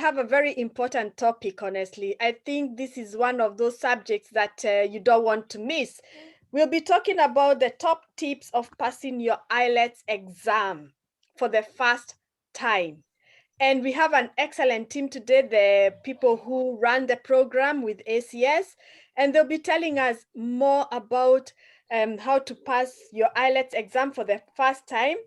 have a very important topic, honestly. I think this is one of those subjects that you don't want to miss. We'll be talking about the top tips of passing your IELTS exam for the first time. And we have an excellent team today, the people who run the program with ACS, and they'll be telling us more about how to pass your IELTS exam for the first time.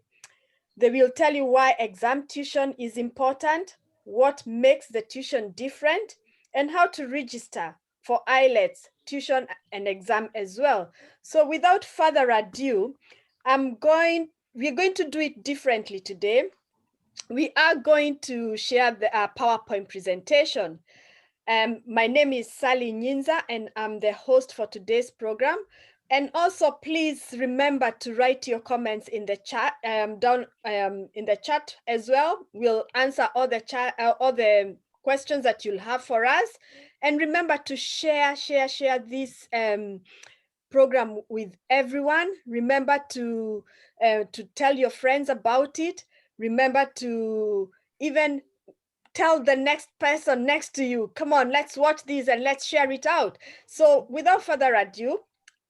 They will tell you why exam tuition is important, what makes the tuition different, and how to register for IELTS, tuition, and exam as well. So without further ado, we're going to do it differently today. We are going to share the PowerPoint presentation. My name is Sally Nyinza, and I'm the host for today's program. And also, please remember to write your comments in the chat down in the chat as well. We'll answer all the questions that you'll have for us. And remember to share this program with everyone. Remember to tell your friends about it. Remember to even tell the next person next to you, come on, let's watch this and let's share it out. So without further ado,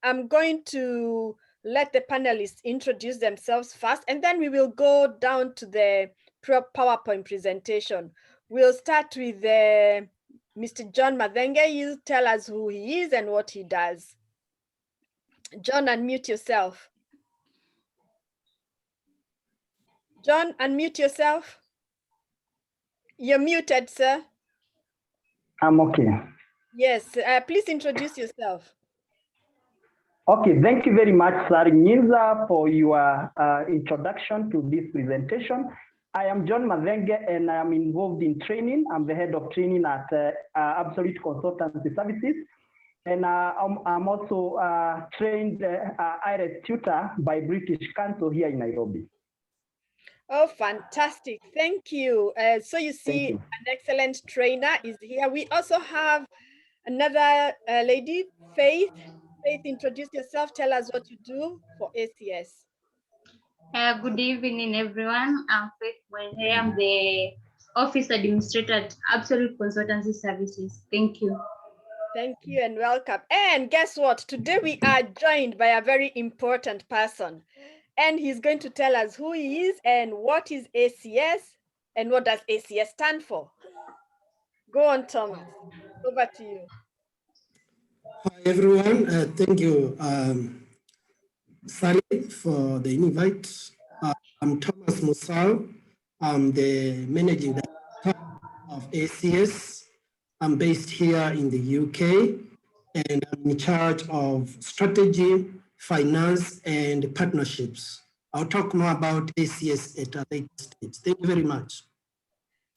I'm going to let the panelists introduce themselves first, and then we will go down to the PowerPoint presentation. We'll start with Mr. John Mathenge. He'll tell us who he is and what he does. John, unmute yourself. John, unmute yourself. You're muted, sir. I'm okay. Yes, please introduce yourself. Okay, thank you very much, Sari Nyinza, for your introduction to this presentation. I am John Mathenge, and I am involved in training. I'm the head of training at Absolute Consultancy Services. And I'm also trained IELTS tutor by British Council here in Nairobi. Oh, fantastic. Thank you. So you see, an excellent trainer is here. We also have another lady, Faith. Faith, introduce yourself. Tell us what you do for ACS. Good evening, everyone. I'm Faith Wenge. I'm the Office Administrator at Absolute Consultancy Services. Thank you. Thank you and welcome. And guess what? Today we are joined by a very important person. And he's going to tell us who he is and what is ACS and what does ACS stand for. Go on, Thomas. Over to you. Hi, everyone. Thank you, Sally, for the invite. I'm Thomas Musal. I'm the Managing Director of ACS. I'm based here in the UK, and I'm in charge of strategy, finance, and partnerships. I'll talk more about ACS at a later stage. Thank you very much.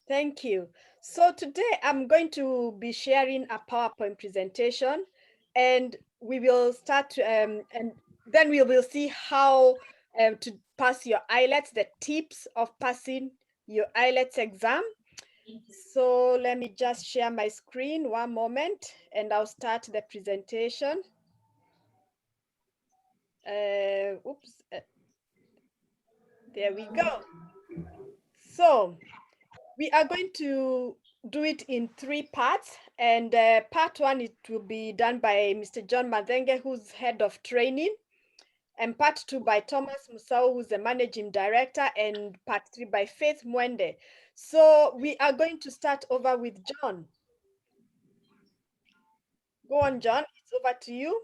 Thank you. So today I'm going to be sharing a PowerPoint presentation, and we will start and then we will see how to pass your IELTS, the tips of passing your IELTS exam. So let me just share my screen one moment and I'll start the presentation. There we go. So we are going to do it in 3 parts, and part 1, it will be done by Mr. John Mathenge, who's head of training, and part 2 by Thomas Musau, who's the managing director, and part 3 by Faith Mwende. So we are going to start over with John. Go on, John, it's over to you.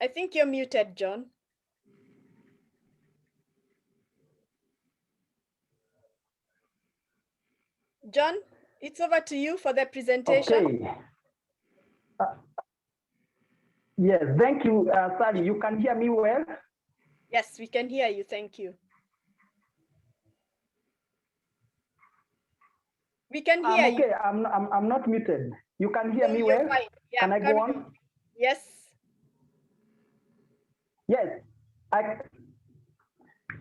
I think you're muted, John. John, it's over to you for the presentation. Okay. Yes, thank you, Sally. You can hear me well? Yes, we can hear you. Thank you. We can hear you. Okay, I'm not muted. You can hear me well? Yeah, can I go on? Yes. Yes.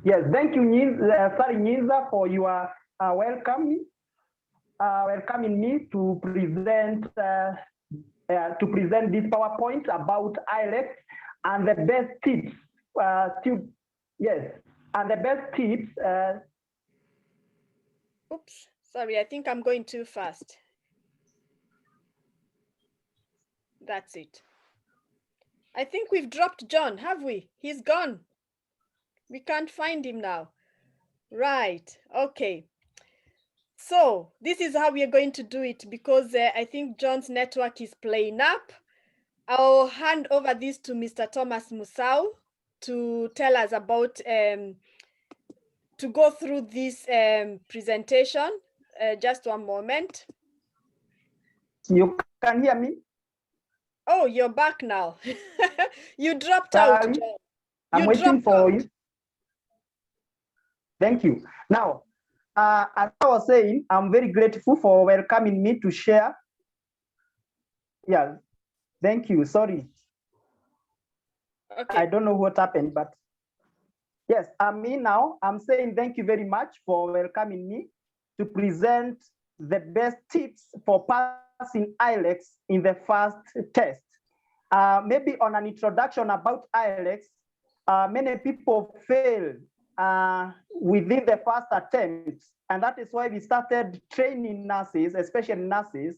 Yes, thank you, Sally Nyinza, for your welcoming me to present this PowerPoint about IELTS and the best tips. Yes, And the best tips. Oops, sorry, I think I'm going too fast. That's it. I think we've dropped John, have we? He's gone. We can't find him now. Right, okay. So this is how we are going to do it because I think John's network is playing up. I'll hand over this to Mr. Thomas Musau to tell us about, to go through this presentation. Just one moment. You can hear me? Oh, you're back now. You dropped out, John. I'm waiting for you. Thank you. Now, as I was saying, I'm very grateful for welcoming me to share. Yeah, thank you. Sorry. Okay. I don't know what happened, but yes, I'm in now. I'm saying thank you very much for welcoming me to present the best tips for passing IELTS in the first test. Maybe on an introduction about IELTS, many people fail within the first attempt, and that is why we started training nurses, especially nurses,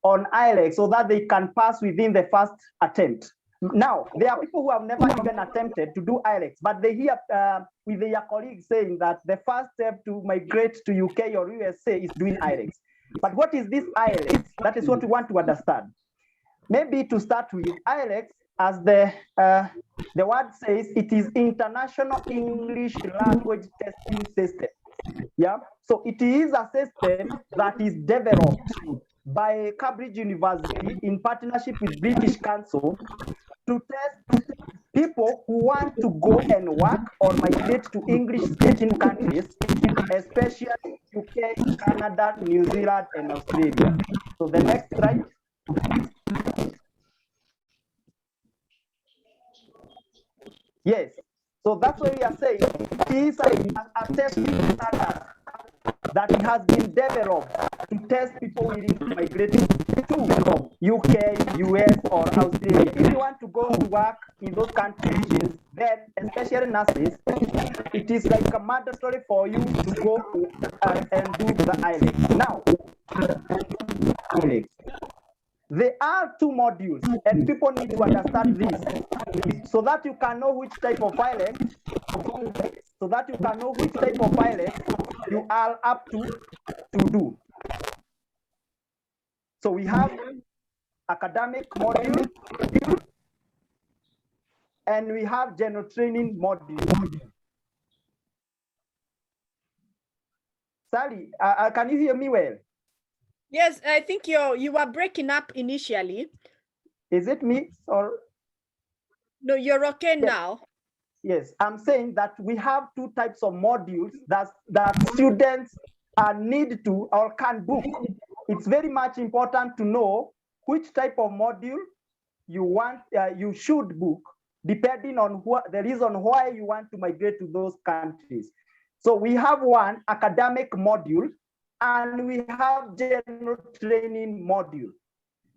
on IELTS so that they can pass within the first attempt. Now, there are people who have never even attempted to do IELTS, but they hear with their colleagues saying that the first step to migrate to UK or USA is doing IELTS. But what is this IELTS? That is what we want to understand. Maybe to start with, IELTS, as the word says, it is International English Language Testing System. Yeah, so it is a system that is developed by Cambridge University in partnership with British Council to test people who want to go and work or migrate to English-speaking countries, especially UK, Canada, New Zealand, and Australia. So the next slide. Yes, so that's what we are saying. It is a testing standard that it has been developed to test people willing to migrate to UK, US, or Australia. If you want to go to work in those countries, then especially nurses, it is like a mandatory for you to go and do the IELTS. Now, there are two modules, and people need to understand this so that you can know which type of IELTS, you are up to do. So we have academic module and we have general training module. Sally, can you hear me well? Yes, I think you were breaking up initially. Is it me or? No, you're okay now. Yes, I'm saying that we have two types of modules that students need to or can book. It's very much important to know which type of module you want, you should book, depending on the reason why you want to migrate to those countries. So we have one academic module and we have general training module.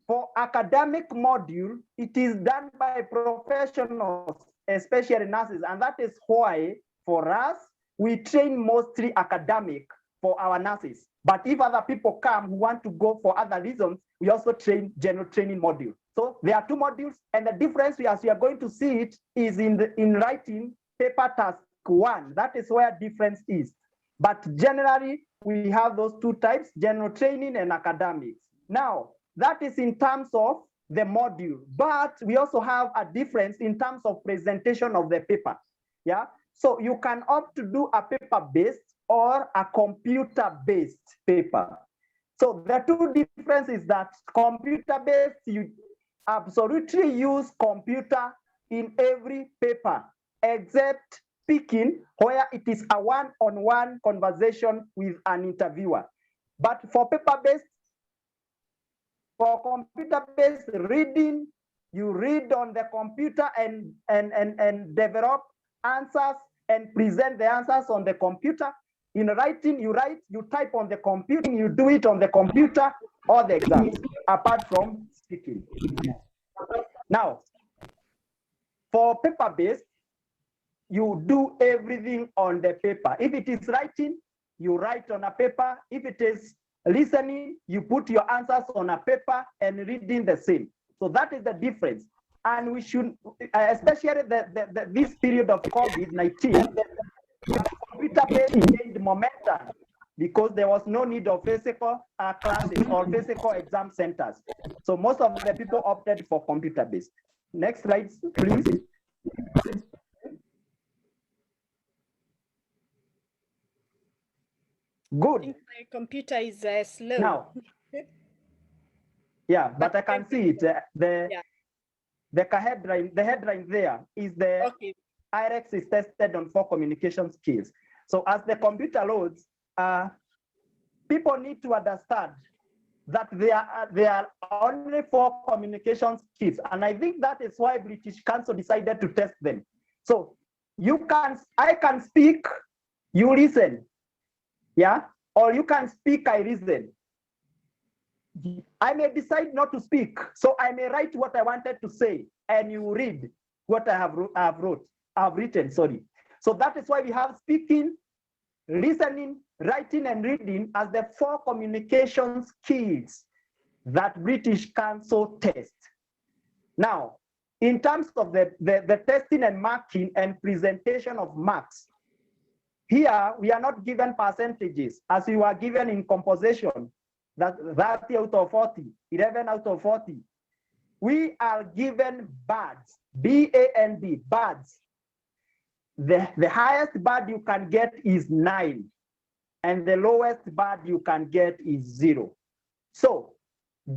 For academic module, it is done by professionals, especially nurses, and that is why for us, we train mostly academic for our nurses. But if other people come who want to go for other reasons, we also train general training module. So there are two modules, and the difference, as we are going to see it, is in writing paper task 1. That is where difference is. But generally, we have those two types, general training and academics. Now, that is in terms of the module, but we also have a difference in terms of presentation of the paper. Yeah, so you can opt to do a paper-based or a computer-based paper. So the two differences that computer-based, you absolutely use computer in every paper, except speaking, where it is a one-on-one conversation with an interviewer. But for paper-based, for computer-based reading, you read on the computer and develop answers and present the answers on the computer. In writing, you write, you type on the computer, you do it on the computer or the exams, apart from speaking. Now, for paper-based, you do everything on the paper. If it is writing, you write on a paper. If it is listening, you put your answers on a paper and reading the same. So that is the difference. And we should, especially this period of COVID-19, computer-based gained momentum because there was no need of physical classes or physical exam centers. So most of the people opted for computer-based. Next slide, please. Good. I think my computer is slow. Now, yeah, but I can see it. The headline there is the IREX is tested on 4 communication skills. So as the computer loads, people need to understand that there are only 4 communication skills, and I think that is why British Council decided to test them. So I can speak, you listen, yeah, or you can speak, I listen. I may decide not to speak, so I may write what I wanted to say, and you read what I have written. Sorry. So that is why we have speaking, listening, writing, and reading as the 4 communication skills that British Council test. Now, in terms of the testing and marking and presentation of marks, here we are not given percentages as you are given in composition. That 30 out of 40, 11 out of 40. We are given BADs, B-A-N-D, BADs. The highest BAD you can get is 9, and the lowest BAD you can get is 0. So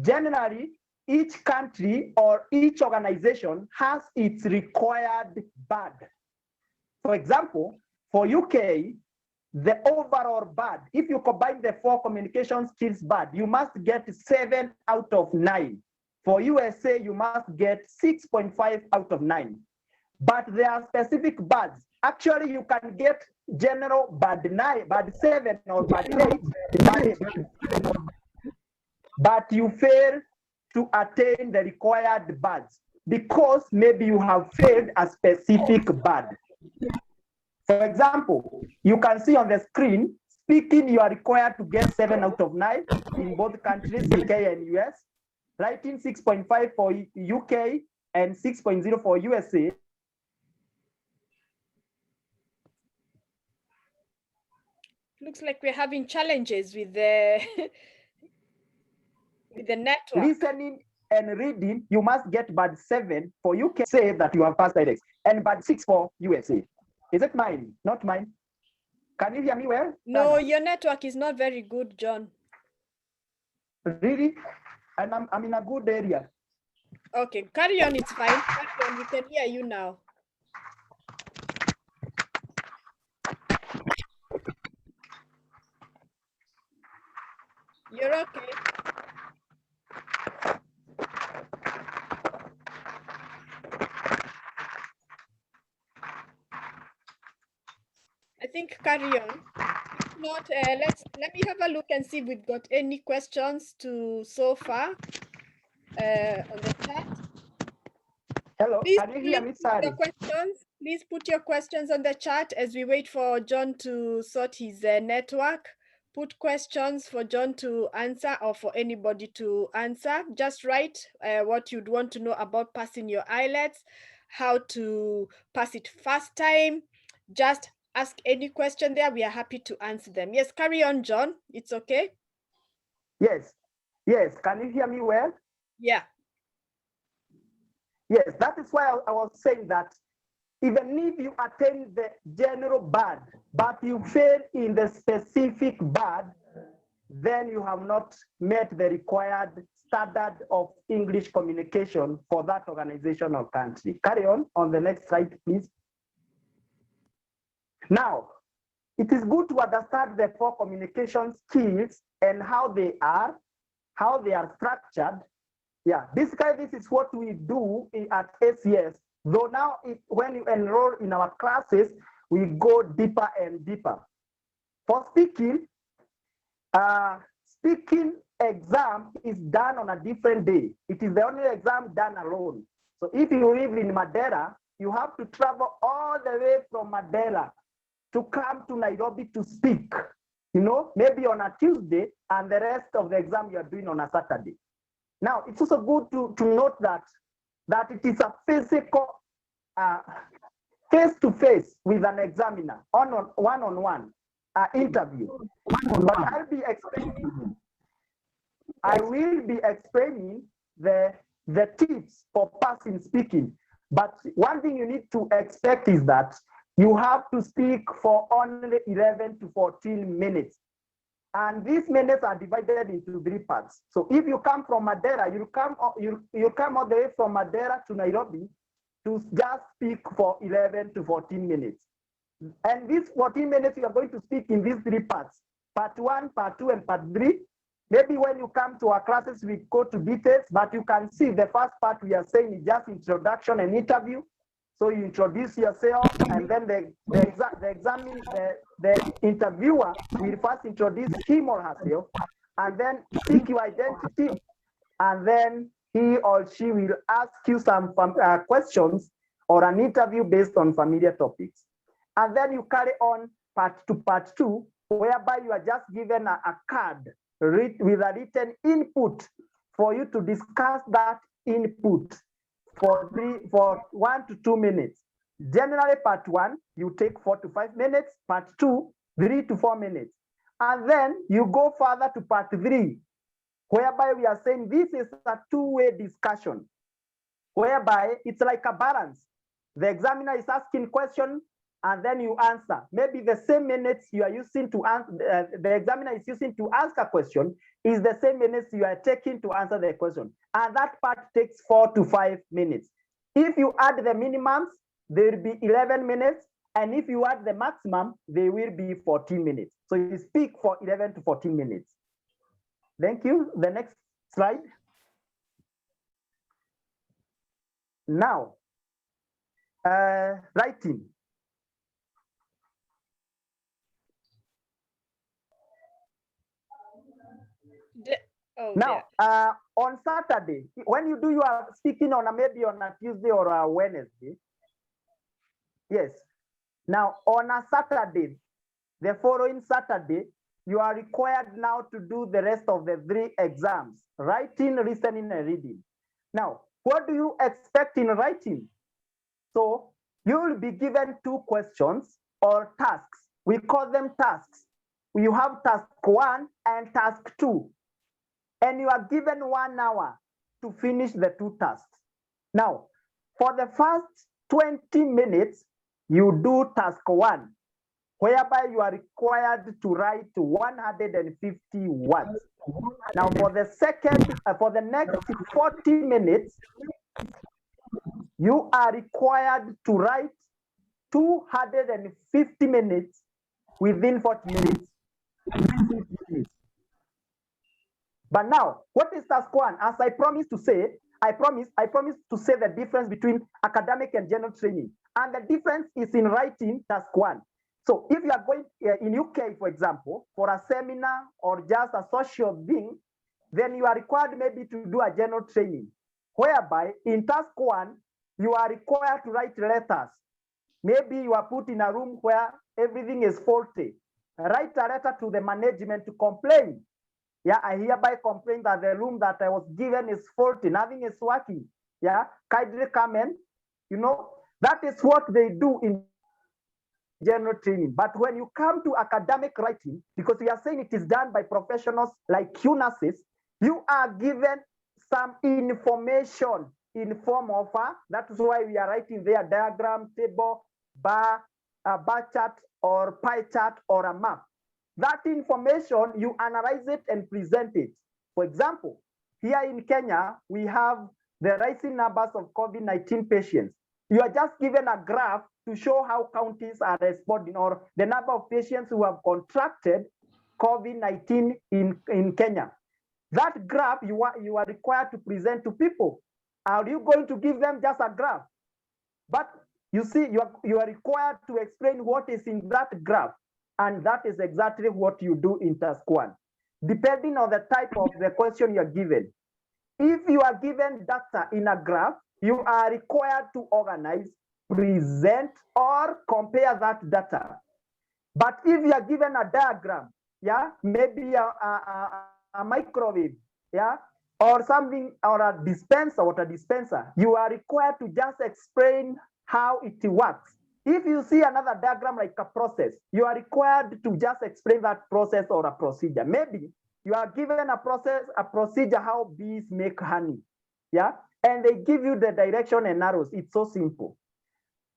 generally, each country or each organization has its required BAD. For example, for UK, the overall BAD, if you combine the 4 communication skills BAD, you must get 7 out of 9. For USA, you must get 6.5 out of 9. But there are specific BADs. Actually, you can get general BAD 9, BAD 7, or BAD 8, but you fail to attain the required BADs because maybe you have failed a specific BAD. For example, you can see on the screen, speaking, you are required to get 7 out of 9 in both countries, UK and US. Writing 6.5 for UK and 6.0 for USA. Looks like we're having challenges with the with the network. Listening and reading, you must get BAD 7 for UK, say that you have passed IELTS, and BAD 6 for USA. Is it mine? Not mine? Can you hear me well? No, your network is not very good, John. Really? And I'm in a good area. Okay, carry on, it's fine. Carry on, we can hear you now. You're okay. I think carry on. If not, let me have a look and see if we've got any questions so far on the chat. Hello, Please, can you hear me, Sari? Please put your questions on the chat as we wait for John to sort his network. Put questions for John to answer or for anybody to answer. Just write what you'd want to know about passing your IELTS, how to pass it first time. Just ask any question there. We are happy to answer them. Yes, carry on, John. It's okay? Yes. Yes. Can you hear me well? Yeah. Yes, that is why I was saying that even if you attain the general BAD, but you fail in the specific BAD, then you have not met the required standard of English communication for that organization or country. Carry on the next slide, please. Now, it is good to understand the 4 communication skills and how they are structured. Yeah, basically this is what we do at ACS. Though now, when you enroll in our classes, we go deeper and deeper. For speaking, speaking exam is done on a different day. It is the only exam done alone. So if you live in Madeira, you have to travel all the way from Mandera to come to Nairobi to speak, you know, maybe on a Tuesday, and the rest of the exam you are doing on a Saturday. Now, it's also good to note that it is a physical face-to-face with an examiner, one-on-one interview. But I will be explaining the tips for passing speaking. But one thing you need to expect is that you have to speak for only 11 to 14 minutes. And these minutes are divided into 3 parts. So if you come from Madeira, you come all the way from Madeira to Nairobi to just speak for 11 to 14 minutes. And these 14 minutes, you are going to speak in these 3 parts, part 1, part 2, and part 3. Maybe when you come to our classes, we go to details, but you can see the first part we are saying is just introduction and interview. So you introduce yourself, and then the interviewer will first introduce him or herself, and then seek your identity, and then he or she will ask you some questions or an interview based on familiar topics. And then you carry on part 2, whereby you are just given a card with a written input for you to discuss that input for 1 to 2 minutes. Generally, part 1, you take 4 to 5 minutes, part 2, 3 to 4 minutes. And then you go further to part 3, whereby we are saying this is a 2-way discussion, whereby it's like a balance. The examiner is asking questions, and then you answer. Maybe the same minutes you are using to answer, the examiner is using to ask a question is the same minutes you are taking to answer the question. And that part takes 4 to 5 minutes. If you add the minimums, there will be 11 minutes. And if you add the maximum, they will be 14 minutes. So you speak for 11 to 14 minutes. Thank you. The next slide. Now, writing. Now, on Saturday, when you do your speaking on maybe on a Tuesday or a Wednesday, yes. Now, on a Saturday, the following Saturday, you are required now to do the rest of the 3 exams, writing, listening, and reading. Now, what do you expect in writing? So you will be given 2 questions or tasks. We call them tasks. You have task 1 and task 2. And you are given 1 hour to finish the 2 tasks. Now, for the first 20 minutes, you do task 1, whereby you are required to write 150 words. Now, for the next 40 minutes, you are required to write 250 minutes within 40 minutes. But now, what is task 1? As I promised to say, I promised to say the difference between academic and general training. And the difference is in writing task 1. So if you are going in UK, for example, for a seminar or just a social thing, then you are required maybe to do a general training, whereby in task 1, you are required to write letters. Maybe you are put in a room where everything is faulty. Write a letter to the management to complain. Yeah, I hereby complain that the room that I was given is faulty, nothing is working. Yeah, kindly come in. You know, that is what they do in general training. But when you come to academic writing, because we are saying it is done by professionals like you nurses, you are given some information in form of that is why we are writing there diagram, table, bar chart, or pie chart, or a map. That information, you analyze it and present it. For example, here in Kenya, we have the rising numbers of COVID-19 patients. You are just given a graph to show how counties are responding, or the number of patients who have contracted COVID-19 in Kenya. That graph you are required to present to people. Are you going to give them just a graph? But you see, you are required to explain what is in that graph. And that is exactly what you do in task 1, depending on the type of the question you are given. If you are given data in a graph, you are required to organize present or compare that data. But if you are given a diagram, yeah, maybe a microwave, yeah, or something, or a dispenser, water dispenser, you are required to just explain how it works. If you see another diagram like a process, you are required to just explain that process or a procedure. Maybe you are given a process, a procedure, how bees make honey, yeah, and they give you the direction and arrows. It's so simple.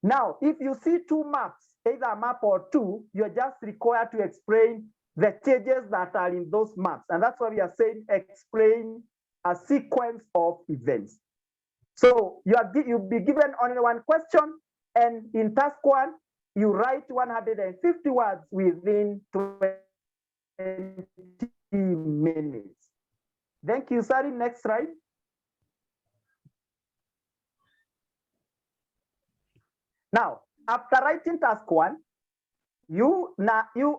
Now, if you see two maps, either a map or two, you're just required to explain the changes that are in those maps. And that's why we are saying explain a sequence of events. So you'll be given only one question, and in task one, you write 150 words within 20 minutes. Thank you, Sari. Next slide. Now, after writing task one, you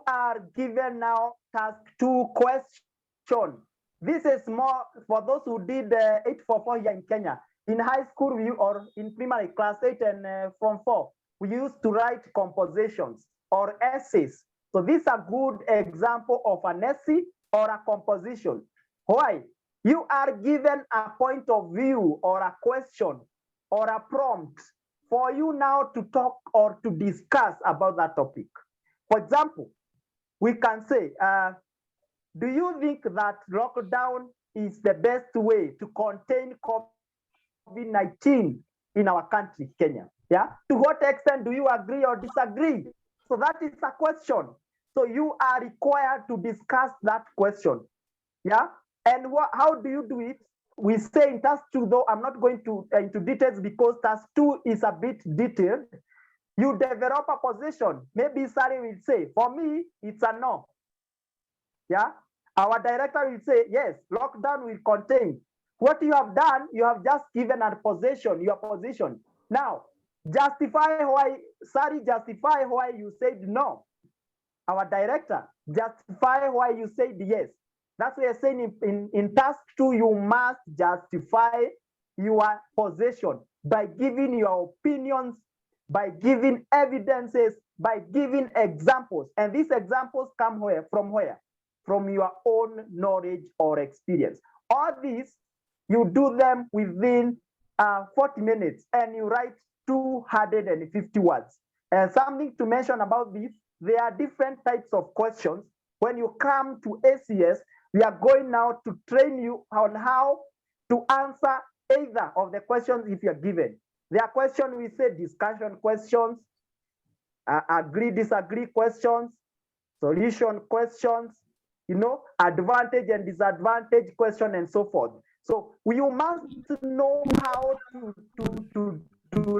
are given now task two question. This is more for those who did 844 here in Kenya. In high school, or in primary class 8 and form 4, we used to write compositions or essays. So this is a good example of an essay or a composition. Why? You are given a point of view or a question or a prompt for you now to talk or to discuss about that topic. For example, we can say, do you think that lockdown is the best way to contain COVID-19 in our country, Kenya? Yeah. To what extent do you agree or disagree? So that is a question. So you are required to discuss that question. Yeah. And how do you do it? We say in task two, though I'm not going to into details because task two is a bit detailed. You develop a position. Maybe Sari will say, for me, it's a no. Yeah. Our director will say, yes, lockdown will contain. What you have done, you have just given a position, your position. Now, justify why, Sari, justify why you said no. Our director, justify why you said yes. That's what you're saying in task two, you must justify your position by giving your opinions, by giving evidences, by giving examples. And these examples come where? From your own knowledge or experience. All these, you do them within 40 minutes and you write 250 words. And something to mention about this, there are different types of questions. When you come to ACS, we are going now to train you on how to answer either of the questions if you're given. There are questions, we say discussion questions, agree, disagree questions, solution questions, advantage and disadvantage question, and so forth. So you must know how to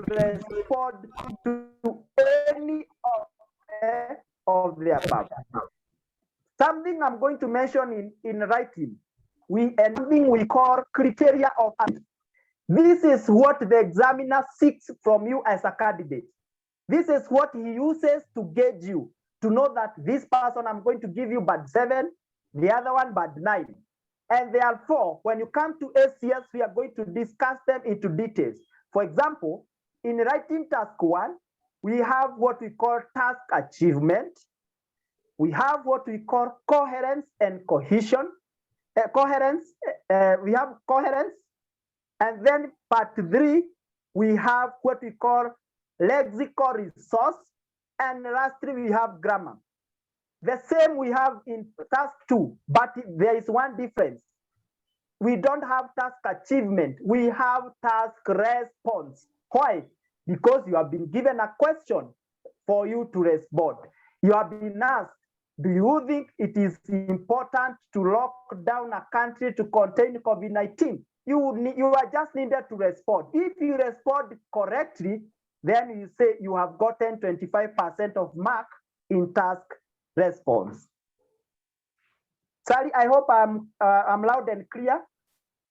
respond to any of the above. Something I'm going to mention in writing, something we call criteria of answer. This is what the examiner seeks from you as a candidate. This is what he uses to gauge you, to know that this person I'm going to give you band 7, the other one band 9. And therefore, when you come to ACS, we are going to discuss them into details. For example, in writing task 1, we have what we call task achievement. We have what we call coherence and cohesion. We have coherence. And then part 3, we have what we call lexical resource. And lastly, we have grammar. The same we have in task 2, but there is one difference. We don't have task achievement. We have task response. Why? Because you have been given a question for you to respond. You have been asked, do you think it is important to lock down a country to contain COVID-19? You are just needed to respond. If you respond correctly, then you say you have gotten 25% of mark in task response. Sally, I hope I'm loud and clear.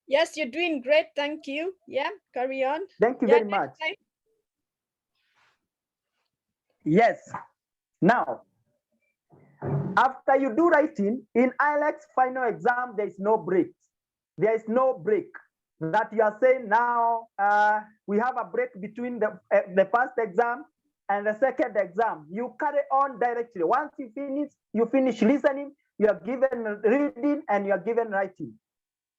Yes, you're doing great. Thank you. Yeah, carry on. Thank you very much. Yes. Now, after you do writing, in IELTS final exam, there is no break. There is no break. that you are saying now we have a break between the first exam and the second exam. You carry on directly. Once you finish listening, you are given reading and you are given writing.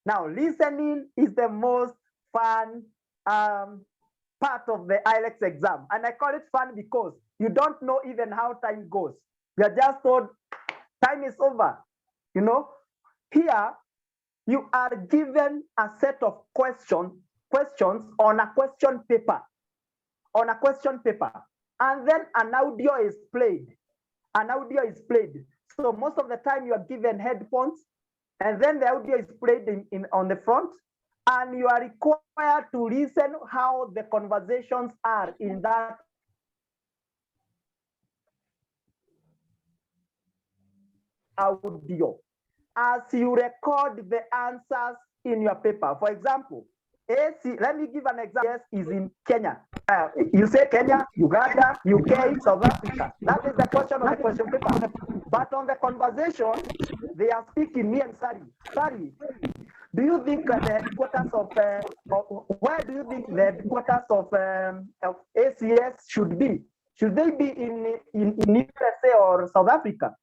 Now, listening is the most fun part of the IELTS exam. And I call it fun because you don't know even how time goes. You are just told time is over. You know, here you are given a set of questions on a question paper. And then an audio is played. So most of the time you are given headphones, and then the audio is played on the front, and you are required to listen how the conversations are in that audio as you record the answers in your paper. For example, AC, let me give an example. Is in Kenya. You say Kenya, Uganda, UK, South Africa. That is the question of the question paper. But on the conversation, they are speaking, me and Sari. Sari, do you think the headquarters of, where do you think the headquarters of ACS should be? Should they be in USA or South Africa?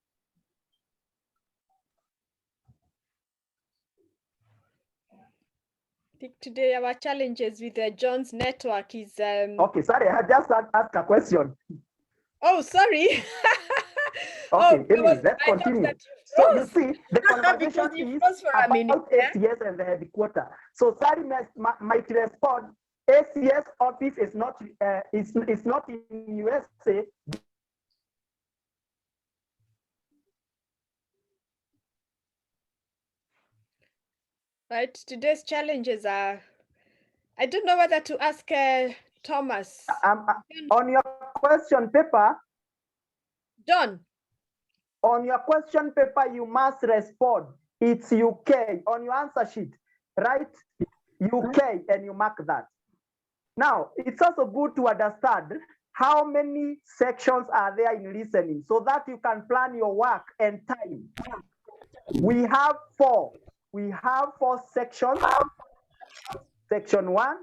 I think today our challenges with John's network is Okay, sorry, I just asked a question. Oh, sorry. Okay, anyway, let's continue. So you see, the conversation is about ACS and the headquarters. So Sari might respond, ACS office is not in USA. Right, today's challenges are, I don't know whether to ask Thomas. On your question paper, John. On your question paper, you must respond. It's UK on your answer sheet, right? UK, and you mark that. Now, it's also good to understand how many sections are there in listening so that you can plan your work and time. We have 4. We have 4 sections. Section 1,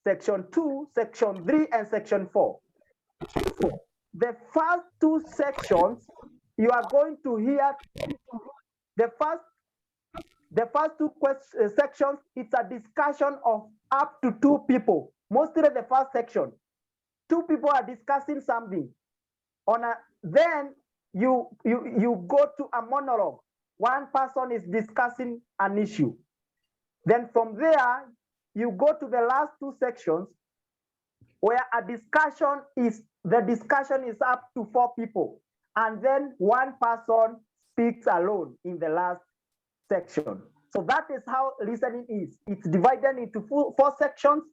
Section 2, Section 3, and Section 4. The first 2 sections, you are going to hear the first 2 sections. It's a discussion of up to 2 people. Mostly the first section, 2 people are discussing something. Then you go to a monologue. One person is discussing an issue. Then from there, you go to the last 2 sections where the discussion is up to 4 people. And then one person speaks alone in the last section. So that is how listening is. It's divided into 4 sections.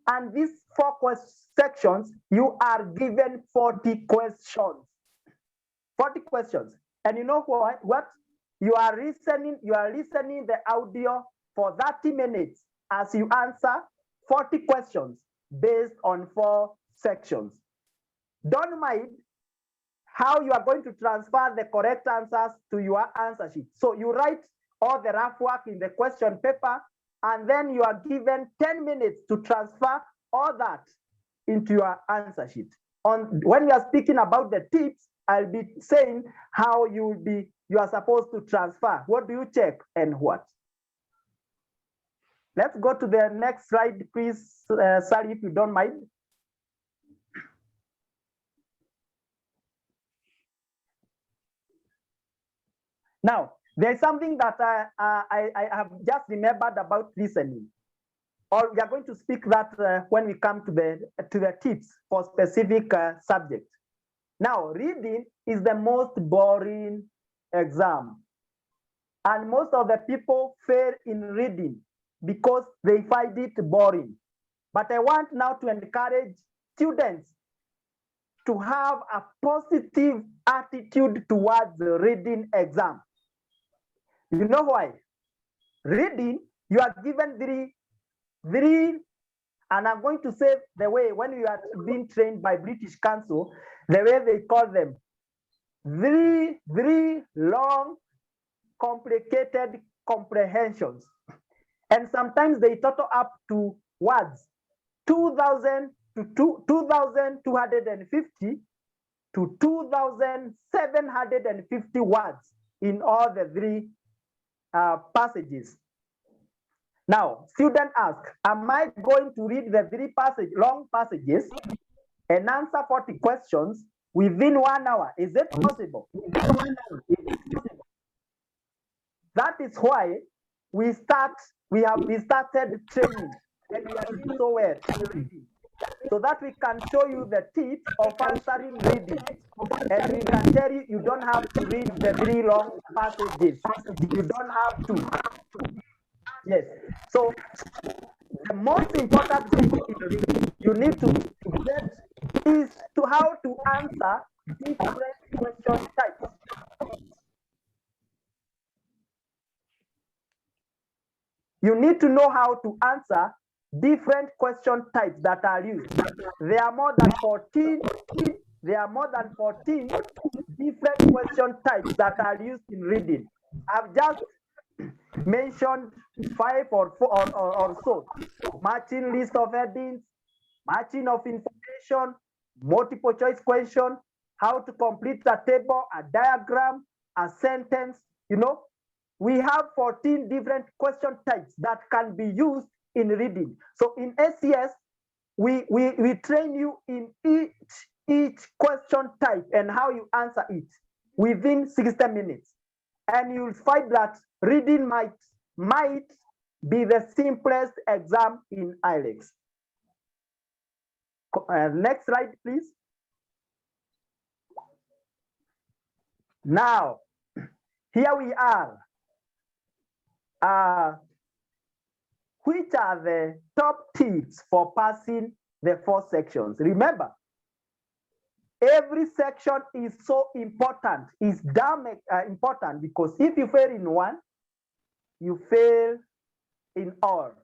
And these 4 sections, you are given 40 questions. 40 questions. And you know what? You are listening the audio for 30 minutes as you answer 40 questions based on 4 sections. Don't mind how you are going to transfer the correct answers to your answer sheet. So you write all the rough work in the question paper, and then you are given 10 minutes to transfer all that into your answer sheet. When you are speaking about the tips, I'll be saying how you are supposed to transfer. What do you check and what? Let's go to the next slide, please, Sally, if you don't mind. Now, there's something that I have just remembered about listening. Or we are going to speak that when we come to the tips for specific subjects. Now, reading is the most boring exam. And most of the people fail in reading because they find it boring. But I want now to encourage students to have a positive attitude towards the reading exam. You know why? Reading, you are given three, and I'm going to say the way when you are being trained by British Council, the way they call them, three long, complicated comprehensions. And sometimes they total up to words 2,000 to 2,250 to 2,750 words in all the three passages. Now, student ask, am I going to read the three long passages and answer 40 questions within 1 hour? Is it possible? That is why we started training, and we are doing so well in reading, so that we can show you the tips of answering reading. And we can tell you, you don't have to read the three long passages. You don't have to. Yes. So the most important thing in reading you need to get is to how to answer different question types. You need to know how to answer different question types that are used. There are more than 14. There are more than 14 different question types that are used in reading. I've just mentioned 5 or 4 or so. Matching list of headings, matching of information, multiple choice question, how to complete a table, a diagram, a sentence. You know, we have 14 different question types that can be used in reading. So in ACS, we train you in each question type and how you answer it within 60 minutes. And you'll find that reading might be the simplest exam in IELTS. Next slide, please. Now, here we are. Which are the top tips for passing the 4 sections? Remember, every section is so important. It's damn important, because if you fail in one, you fail in all.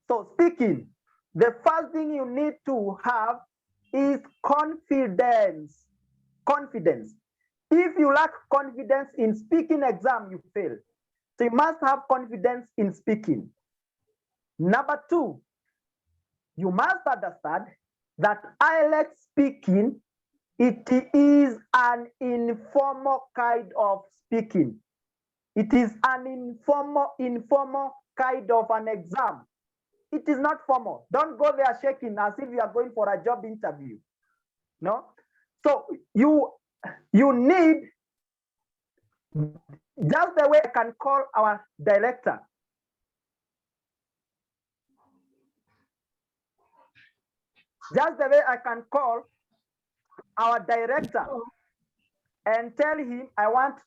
So speaking, the first thing you need to have is confidence. Confidence. If you lack confidence in speaking exam, you fail. So you must have confidence in speaking. Number 2, you must understand that IELTS speaking, it is an informal kind of speaking. It is an informal kind of an exam. It is not formal. Don't go there shaking as if you are going for a job interview. No? So you need, just the way I can call our director. Just the way I can call our director and tell him I want,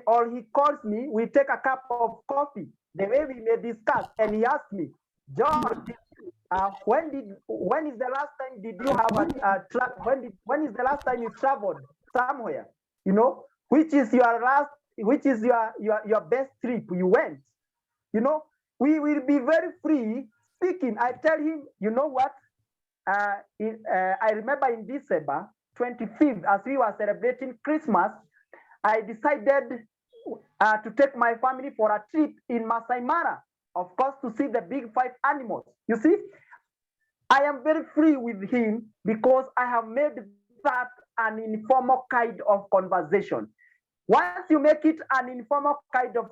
or he calls me, we take a cup of coffee, the way we may discuss, and he asked me, John, when is the last time did you have when is the last time you traveled somewhere? You know, which is your best trip you went? You know, we will be very free speaking. I tell him, you know what? I remember in December 25th, as we were celebrating Christmas, I decided to take my family for a trip in Masai Mara, of course, to see the big 5 animals. You see, I am very free with him because I have made that an informal kind of conversation. Once you make it an informal kind of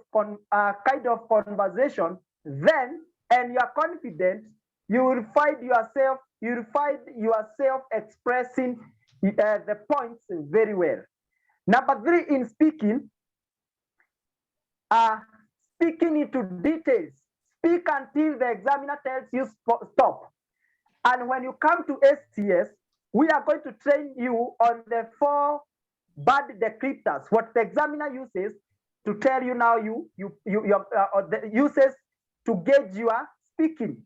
conversation, then, and you are confident, you will find yourself expressing the points very well. Number 3 in speaking, speaking into details. Speak until the examiner tells you stop. And when you come to ACS, we are going to train you on the 4 bad descriptors, what the examiner uses to tell you now the uses to gauge your speaking.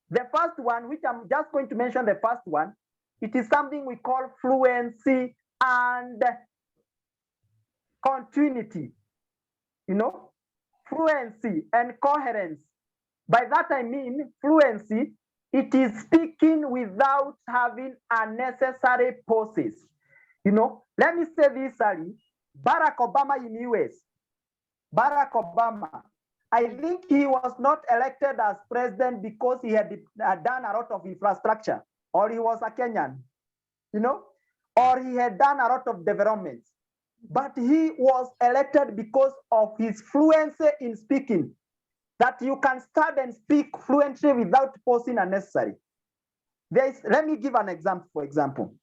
The first one, which I'm just going to mention the first one, it is something we call fluency and continuity. You know, fluency and coherence. By that I mean fluency, it is speaking without having unnecessary pauses. You know, let me say this, Ali. Barack Obama in US, Barack Obama, I think he was not elected as president because he had done a lot of infrastructure, or he was a Kenyan, you know, or he had done a lot of developments. But he was elected because of his fluency in speaking, that you can start and speak fluently without pausing unnecessary. Let me give an example, for example.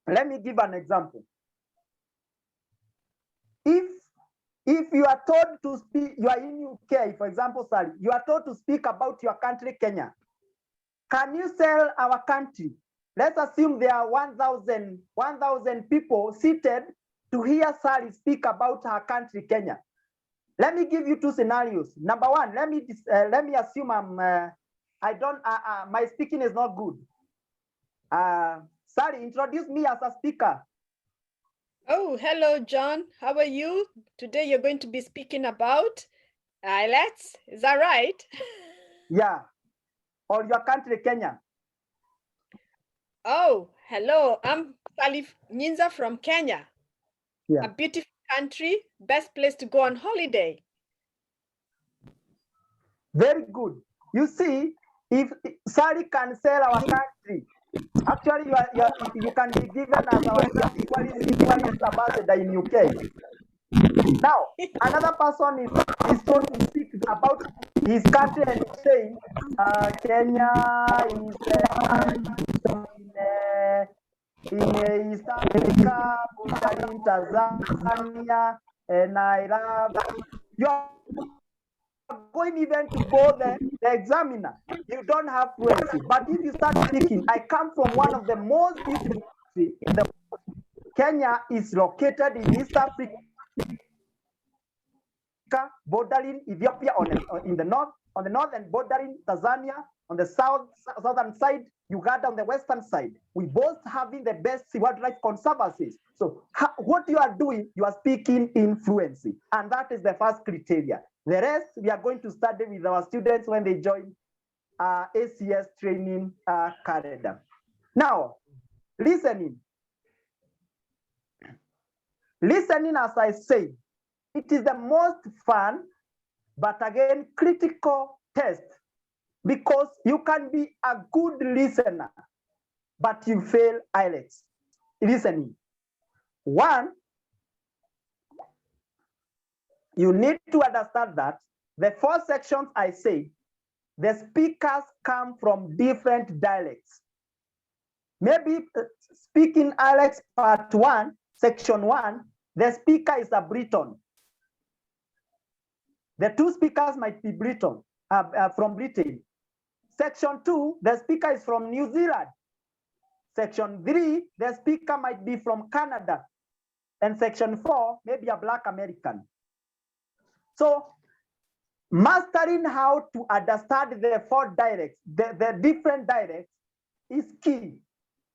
Let me give an example. If you are told to speak, you are in UK, for example, Sally, you are told to speak about your country, Kenya. Can you sell our country? Let's assume there are 1,000 people seated to hear Sally speak about her country, Kenya. Let me give you two scenarios. Number one, let me assume my speaking is not good. Sally, introduce me as a speaker. Oh, hello, John. How are you? Today you're going to be speaking about IELTS. Is that right? Yeah. Or your country, Kenya. Oh, hello. I'm Salif Nyinza from Kenya. Yeah. A beautiful country, best place to go on holiday. Very good. You see, if Sally can sell our country, actually you can be given as our equalist ambassador in UK. Now, another person is told to speak about his country and is saying, Kenya is in East Africa, bordering Tanzania, and I love. You are going even to go the examiner. You don't have fluency. But if you start speaking, I come from one of the most beautiful countries in the world. Kenya is located in East Africa, bordering Ethiopia in the north, on the north, and bordering Tanzania on the southern side, Uganda on the western side. We both having the best wildlife conservancies. So what you are doing, you are speaking in fluency, and that is the first criteria. The rest we are going to study with our students when they join ACS training calendar. Now, listening. Listening, as I say, it is the most fun, but again, critical test, because you can be a good listener, but you fail IELTS. Listening. One, you need to understand that the 4 sections I say, the speakers come from different dialects. Maybe speaking IELTS part 1, section 1, the speaker is a Briton. The 2 speakers might be Briton, from Britain. Section 2, the speaker is from New Zealand. Section 3, the speaker might be from Canada. And section 4, maybe a Black American. So mastering how to understand the 4 dialects, the different dialects, is key.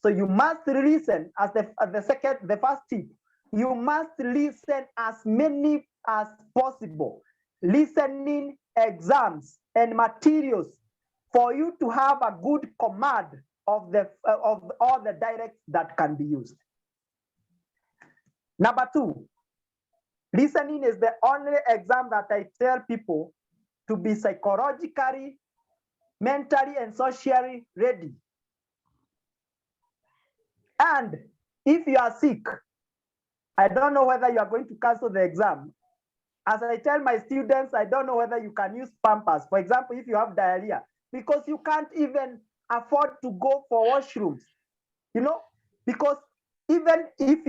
So you must listen as the first tip. You must listen as many as possible. Listening exams and materials for you to have a good command of all the dialects that can be used. Number 2, listening is the only exam that I tell people to be psychologically, mentally, and socially ready. And if you are sick, I don't know whether you are going to cancel the exam. As I tell my students, I don't know whether you can use Pampers. For example, if you have diarrhea, because you can't even afford to go for washrooms, you know, because even if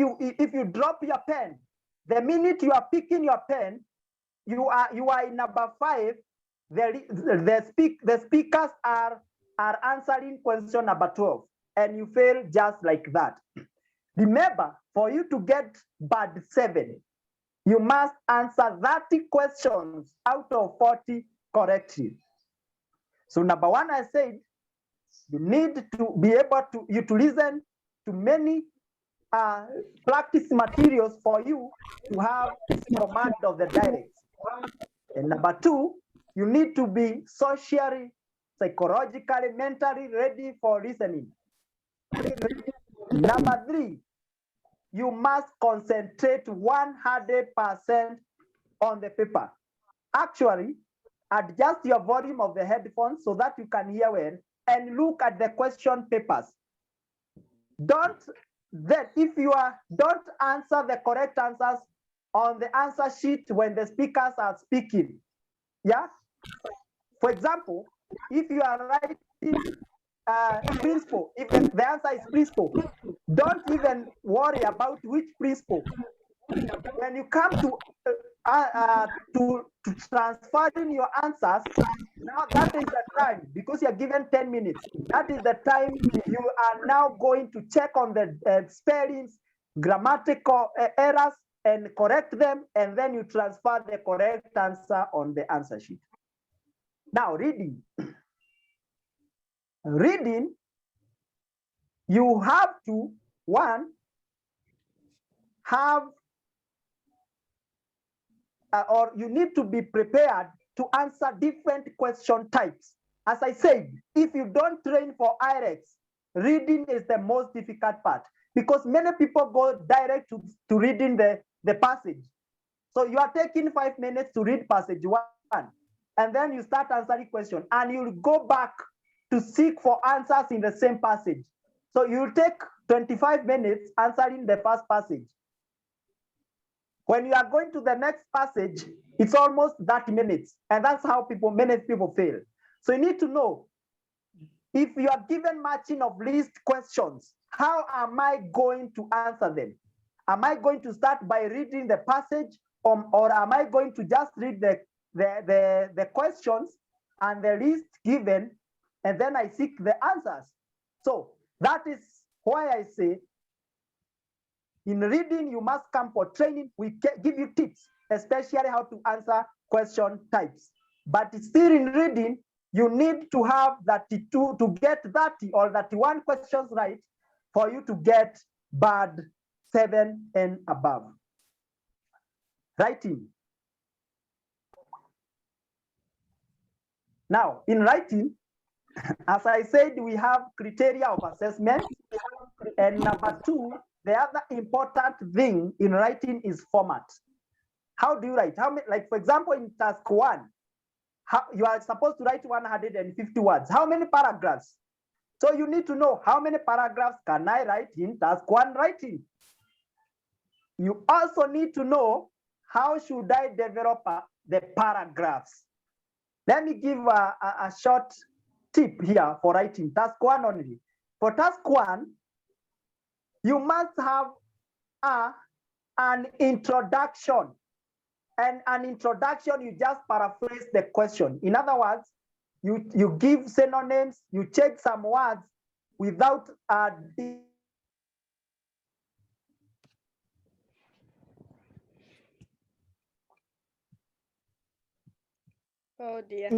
you drop your pen, the minute you are picking your pen, you are in number 5. The speakers are answering question number 12, and you fail just like that. Remember, for you to get band 7, you must answer 30 questions out of 40 correctly. So number 1, I said, you need to be able to listen to many practice materials for you to have command of the dialects. And number 2, you need to be socially, psychologically, mentally ready for listening. Number 3, you must concentrate 100% on the paper. Actually, adjust your volume of the headphones so that you can hear well, and look at the question papers. Don't answer the correct answers on the answer sheet when the speakers are speaking. Yeah. For example, if you are writing principle, if the answer is principle, don't even worry about which principle. When you come to transferring your answers, now that is the time, because you're given 10 minutes. That is the time you are now going to check on the spellings, grammatical errors, and correct them, and then you transfer the correct answer on the answer sheet. Now, reading. Reading, you have to, one, have or you need to be prepared to answer different question types. As I said, if you don't train for IELTS, reading is the most difficult part, because many people go direct to reading the passage. So you are taking 5 minutes to read passage 1, and then you start answering question, and you'll go back to seek for answers in the same passage. So you'll take 25 minutes answering the first passage. When you are going to the next passage, it's almost 30 minutes. And that's how many people fail. So you need to know, if you are given matching of list questions, how am I going to answer them? Am I going to start by reading the passage, or am I going to just read the questions and the list given, and then I seek the answers? So that is why I say, in reading, you must come for training. We give you tips, especially how to answer question types. But still in reading, you need to have 32 to get 30 or 31 questions right for you to get band 7 and above. Writing. Now, in writing, as I said, we have criteria of assessment. And number 2, the other important thing in writing is format. How do you write? Like, for example, in task 1, you are supposed to write 150 words. How many paragraphs? So you need to know how many paragraphs can I write in task 1 writing. You also need to know how should I develop the paragraphs. Let me give a short tip here for writing task 1 only. For task 1, you must have an introduction. And an introduction, you just paraphrase the question. In other words, you give synonyms, you check some words without oh dear.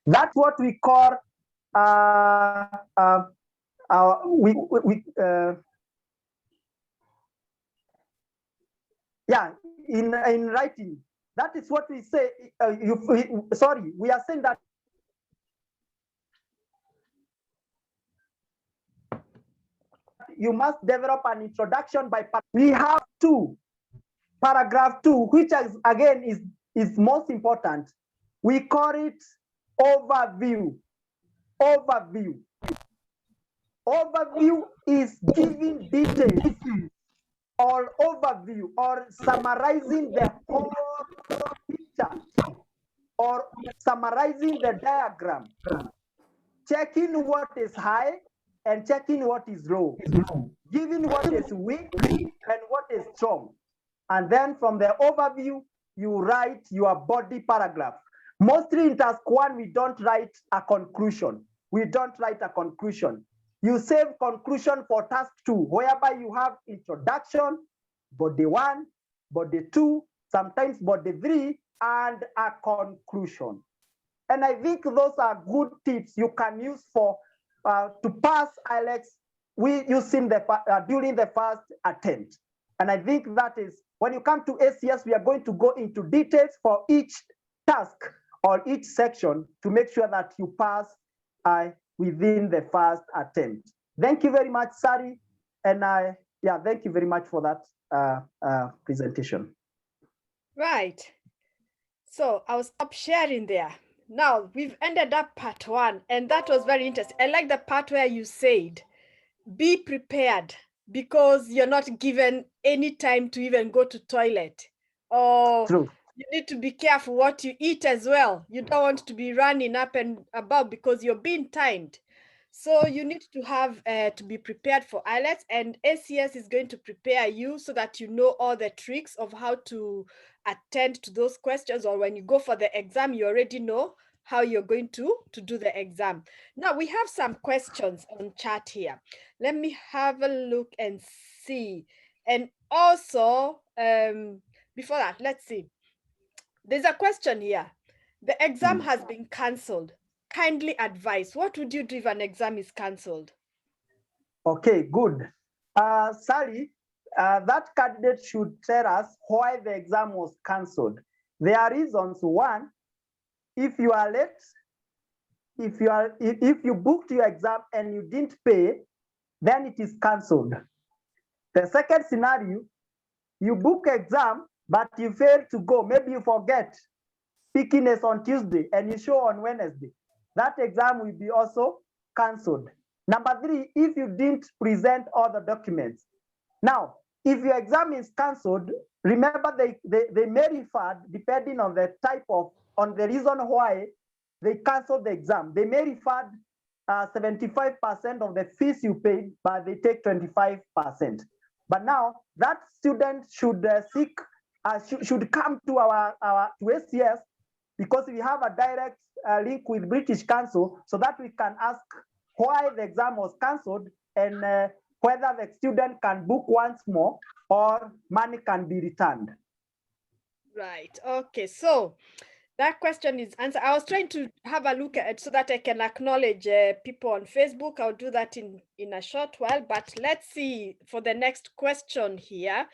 That's what we call yeah, in writing. That is what we say. We are saying that you must develop an introduction by we have 2, paragraph 2, which again is most important. We call it overview. Overview. Overview is giving details or overview or summarizing the whole picture or summarizing the diagram, checking what is high and checking what is low, giving what is weak and what is strong. And then from the overview, you write your body paragraph. Mostly in task 1, we don't write a conclusion. We don't write a conclusion. You save conclusion for task 2, whereby you have introduction, body 1, body 2, sometimes body 3, and a conclusion. And I think those are good tips you can use for to pass IELTS using during the first attempt. And I think that is, when you come to ACS, we are going to go into details for each task or each section to make sure that you pass within the first attempt. Thank you very much, Sari. And thank you very much for that presentation. Right. So I'll stop sharing there. Now we've ended up part 1, and that was very interesting. I like the part where you said, be prepared, because you're not given any time to even go to toilet, or True. you need to be careful what you eat as well. You don't want to be running up and about because you're being timed. So you need to have to be prepared for IELTS, and ACS is going to prepare you so that you know all the tricks of how to attend to those questions, or when you go for the exam, you already know how you're going to do the exam. Now we have some questions on chat here. Let me have a look and see. And also, before that, let's see. There's a question here. The exam has been cancelled. Kindly advise. What would you do if an exam is cancelled? Okay, good. Sally, that candidate should tell us why the exam was cancelled. There are reasons. One, if you are late, if you booked your exam and you didn't pay, then it is cancelled. The second scenario, you book exam, but you fail to go. Maybe you forget speaking is on Tuesday and you show on Wednesday. That exam will be also cancelled. Number 3, if you didn't present all the documents. Now, if your exam is cancelled, remember they may refer, depending on the type of, on the reason why they canceled the exam. They may refer 75% of the fees you paid, but they take 25%. But now that student should should come to our to ACS, because we have a direct link with British Council, so that we can ask why the exam was cancelled and whether the student can book once more or money can be returned. Right. Okay. So that question is answered. I was trying to have a look at it so that I can acknowledge people on Facebook. I'll do that in a short while. But let's see for the next question here.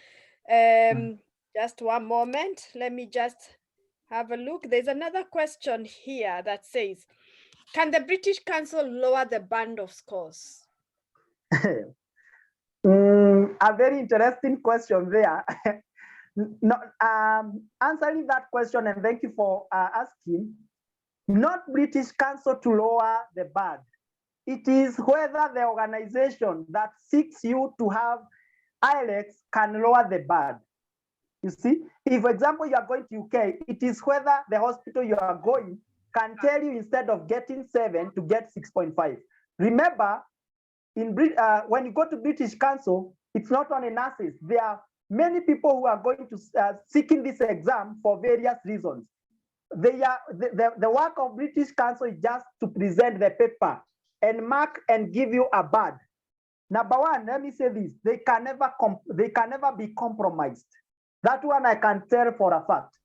Just one moment. Let me just have a look. There's another question here that says, can the British Council lower the band of scores? A very interesting question there. No, answering that question, and thank you for asking, not British Council to lower the band. It is whether the organization that seeks you to have IELTS can lower the band. You see, if, for example, you are going to UK, it is whether the hospital you are going can tell you instead of getting 7 to get 6.5. Remember, when you go to British Council, it's not only nurses. There are many people who are going to seeking this exam for various reasons. The work of British Council is just to present the paper and mark and give you a badge. Number one, let me say this: they can never be compromised. That one I can tell for a fact.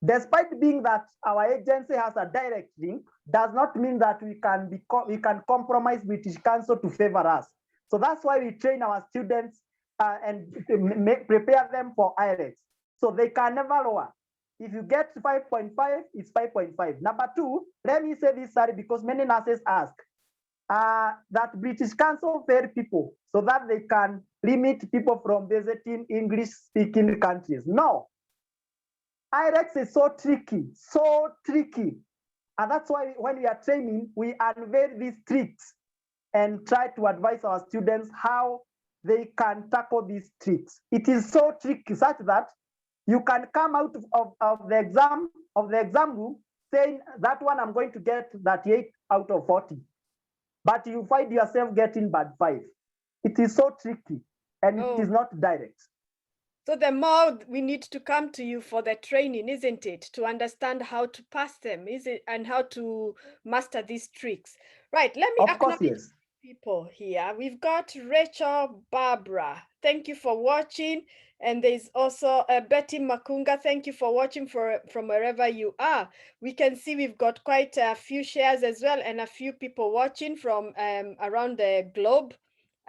Despite being that our agency has a direct link, does not mean that we can compromise British Council to favor us. So that's why we train our students and prepare them for IELTS. So they can never lower. If you get 5.5, it's 5.5. Number 2, let me say this, sorry, because many nurses ask that British Council fail people so that they can limit people from visiting English-speaking countries. No. IELTS is so tricky. And that's why when we are training, we unveil these tricks and try to advise our students how they can tackle these tricks. It is so tricky such that you can come out of the exam room saying that one I'm going to get 38 out of 40. But you find yourself getting bad 5. It is so tricky and it is not direct. So the more we need to come to you for the training, isn't it? To understand how to pass them, is it, and how to master these tricks. Right, let me acknowledge people here. We've got Rachel Barbara. Thank you for watching. And there's also Betty Makunga. Thank you for watching from wherever you are. We can see we've got quite a few shares as well and a few people watching from around the globe.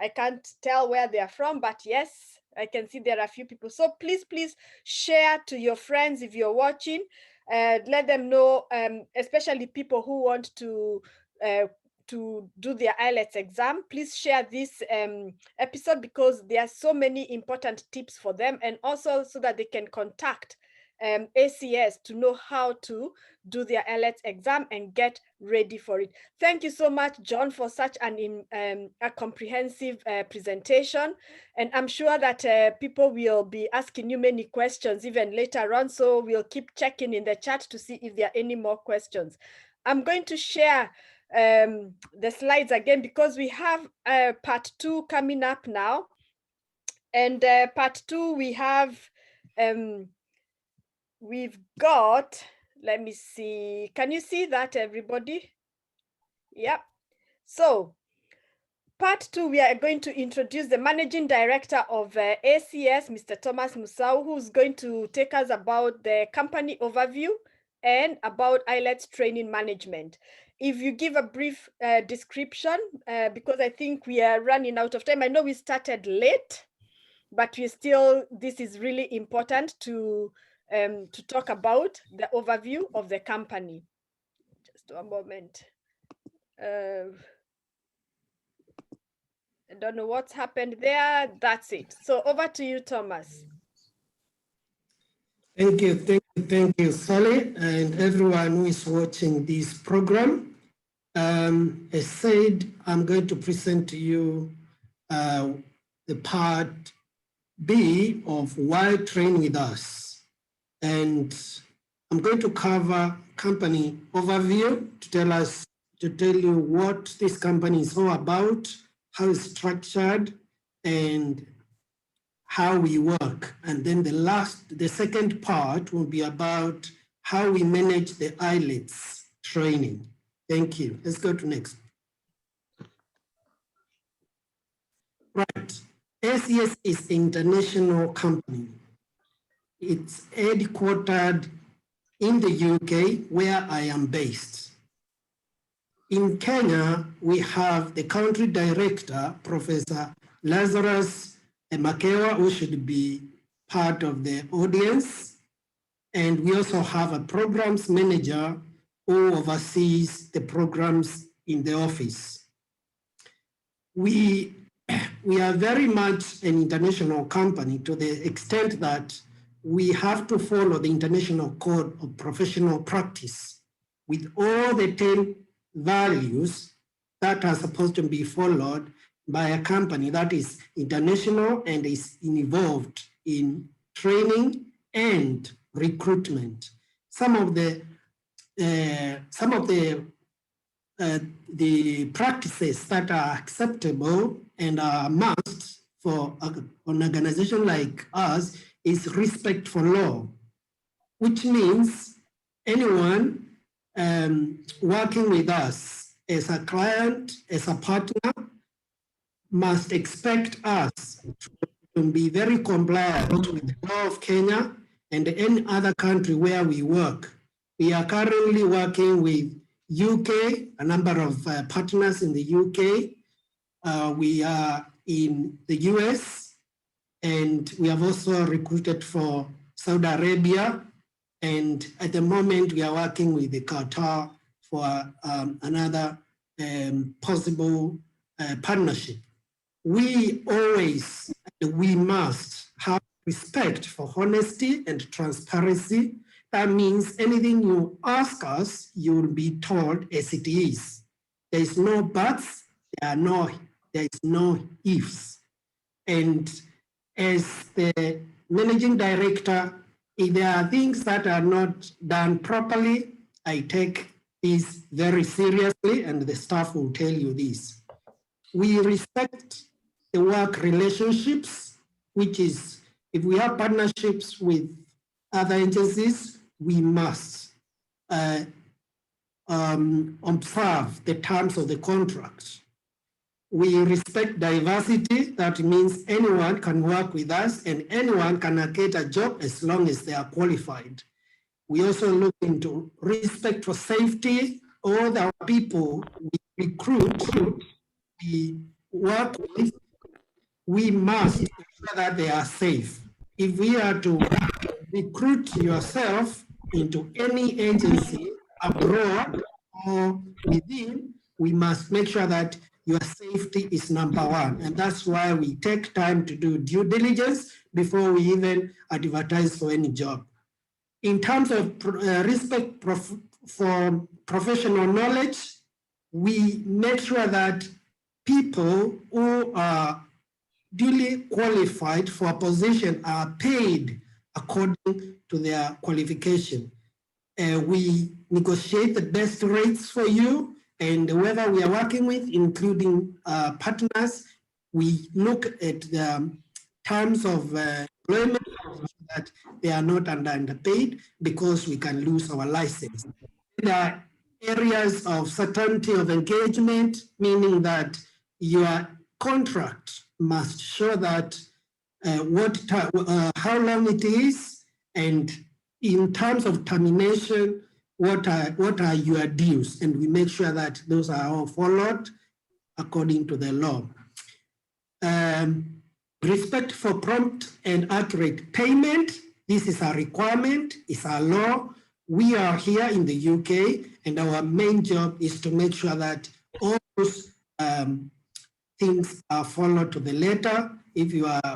I can't tell where they are from, but yes, I can see there are a few people. So please share to your friends if you're watching. Let them know, especially people who want to do their IELTS exam. Please share this episode because there are so many important tips for them, and also so that they can contact ACS to know how to do their IELTS exam and get ready for it. Thank you so much, John, for such a comprehensive presentation. And I'm sure that people will be asking you many questions even later on. So we'll keep checking in the chat to see if there are any more questions. I'm going to share the slides again because we have part 2 coming up now. And part 2, we've got, let me see, can you see that, everybody? Yep. So part 2, we are going to introduce the Managing Director of ACS, Mr. Thomas Musau, who's going to take us about the company overview and about IELTS training management. If you give a brief description, because I think we are running out of time. I know we started late, but this is really important to talk about the overview of the company. Just one moment. I don't know what's happened there. That's it. So over to you, Thomas. Thank you, Sally, and everyone who is watching this program. As said, I'm going to present to you the part B of why train with us. And I'm going to cover company overview to tell you what this company is all about, how it's structured, and how we work. And then the second part will be about how we manage the IELTS training. Thank you. Let's go to next. Right. ACS is an international company. It's headquartered in the UK, where I am based. In Kenya, we have the country director, Professor Lazarus Makewa, who should be part of the audience. And we also have a programs manager who oversees the programs in the office. We are very much an international company to the extent that we have to follow the International Code of Professional Practice with all the 10 values that are supposed to be followed by a company that is international and is involved in training and recruitment. Some of the practices that are acceptable and are must for an organization like us is respect for law, which means anyone working with us as a client, as a partner, must expect us to be very compliant with the law of Kenya and any other country where we work. We are currently working with UK, a number of partners in the UK. We are in the US, and we have also recruited for Saudi Arabia. And at the moment, we are working with the Qatar for another possible partnership. We must have respect for honesty and transparency. That means anything you ask us, you will be told as it is. There is no buts, there is no ifs. And as the managing director, if there are things that are not done properly, I take this very seriously, and the staff will tell you this. We respect the work relationships, which is, if we have partnerships with other agencies, we must observe the terms of the contract. We respect diversity. That means anyone can work with us and anyone can get a job as long as they are qualified. We also look into respect for safety. All the people we recruit, we work with, we must ensure that they are safe. If we are to recruit yourself into any agency abroad or within, we must make sure that your safety is number one. And that's why we take time to do due diligence before we even advertise for any job. In terms of respect for professional knowledge, we make sure that people who are duly qualified for a position are paid according to their qualification. We negotiate the best rates for you, and whoever we are working with, including partners, we look at the terms of employment that they are not underpaid because we can lose our license. There are areas of certainty of engagement, meaning that your contract must show that how long it is, and in terms of termination, what are your dues, and we make sure that those are all followed according to the law. Respect for prompt and accurate payment. This is a requirement, it's a law. We are here in the UK, and our main job is to make sure that all those things are followed to the letter. If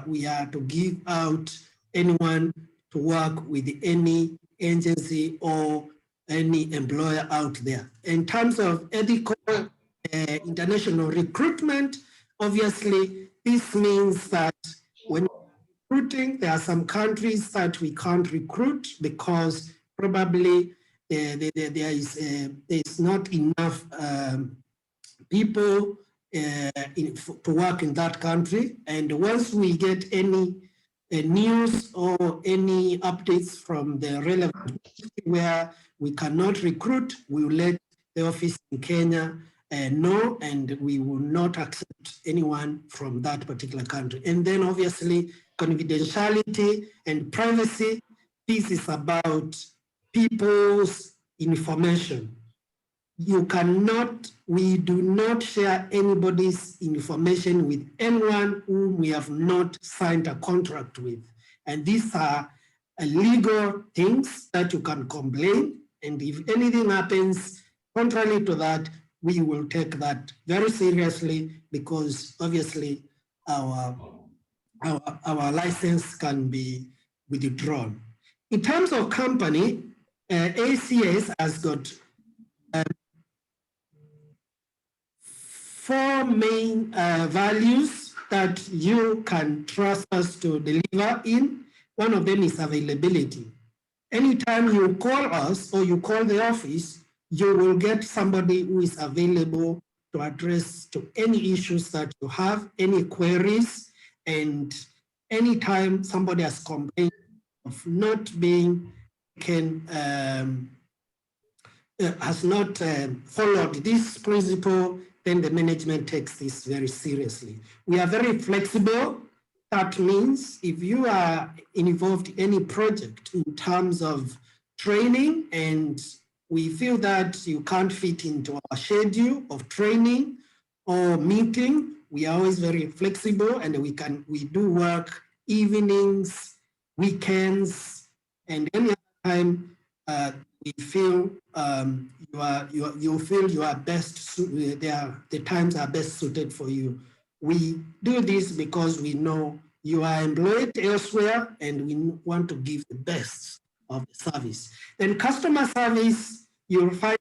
we are to give out anyone to work with any agency or any employer out there. In terms of ethical international recruitment, obviously, this means that when recruiting, there are some countries that we can't recruit because probably there is not enough people to work in that country. And once we get any news or any updates from the relevant where we cannot recruit, we will let the office in Kenya know, and we will not accept anyone from that particular country. And then obviously confidentiality and privacy. This is about people's information. We do not share anybody's information with anyone whom we have not signed a contract with. And these are legal things that you can complain. And if anything happens contrary to that, we will take that very seriously, because obviously our license can be withdrawn. In terms of company, ACS has got 4 main values that you can trust us to deliver in. One of them is availability. Anytime you call us or you call the office, you will get somebody who is available to address to any issues that you have, any queries, and anytime somebody has complained of not being has not followed this principle, then the management takes this very seriously. We are very flexible. That means if you are involved in any project in terms of training and we feel that you can't fit into our schedule of training or meeting, we are always very flexible, and we do work evenings, weekends, and any other time we feel you feel you are best, the times are best suited for you. We do this because we know you are employed elsewhere and we want to give the best of the service. Then customer service, you'll find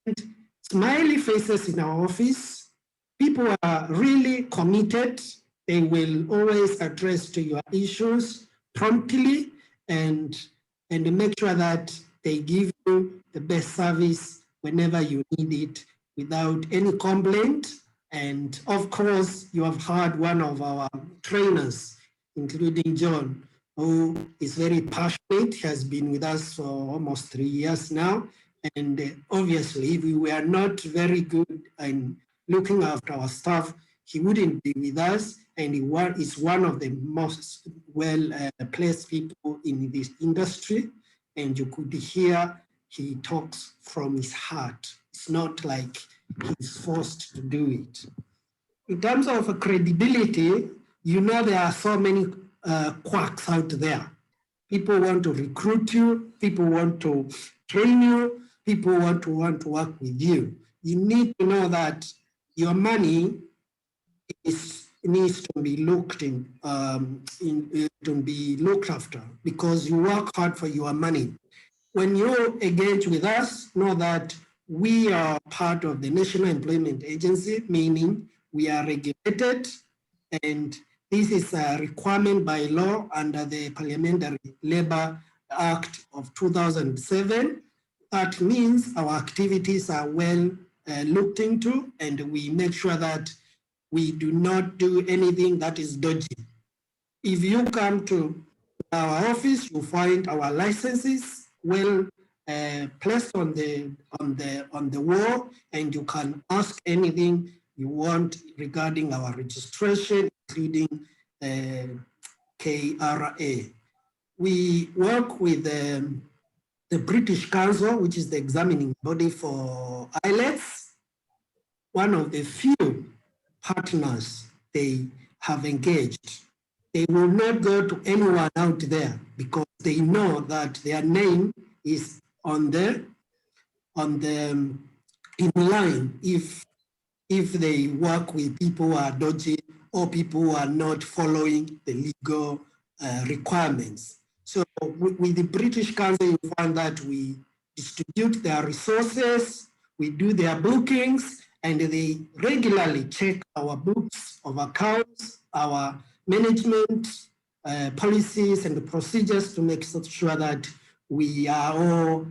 smiley faces in our office. People are really committed. They will always address to your issues promptly and make sure that they give you the best service whenever you need it without any complaint. And of course, you have heard one of our trainers, including John, who is very passionate. He has been with us for almost 3 years now. And obviously, if we were not very good in looking after our staff, he wouldn't be with us. And he is one of the most well-placed people in this industry. And you could hear he talks from his heart. It's not like he's forced to do it. In terms of credibility, you know there are so many quacks out there. People want to recruit you, people want to train you, people want to work with you. You need to know that your money needs to be looked to be looked after, because you work hard for your money. when you engage with us, know that we are part of the National Employment Agency, meaning we are regulated, and this is a requirement by law under the Parliamentary Labour Act of 2007. That means our activities are well looked into, and we make sure that we do not do anything that is dodgy. If you come to our office, you find our licenses well placed on the wall, and you can ask anything you want regarding our registration, including KRA. We work with the British Council, which is the examining body for IELTS, one of the few partners they have engaged. They will not go to anyone out there because they know that their name is in line if they work with people who are dodgy or people who are not following the legal requirements. So with the British Council, you find that we distribute their resources, we do their bookings, and they regularly check our books of accounts, our management policies and the procedures to make sure that we are all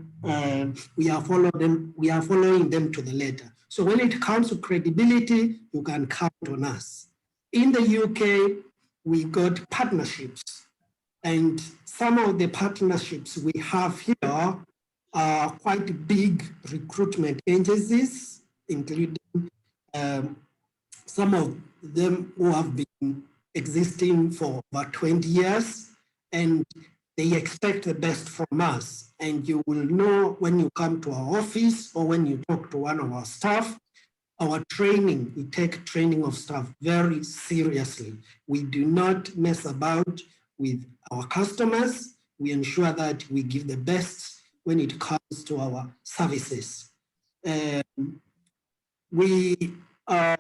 we are following them to the letter. So when it comes to credibility, you can count on us. In the UK, we got partnerships, and some of the partnerships we have here are quite big recruitment agencies, including some of them who have been existing for about 20 years, and they expect the best from us. And you will know when you come to our office or when you talk to one of our staff, our training, we take training of staff very seriously. We do not mess about with our customers. We ensure that we give the best when it comes to our services. We are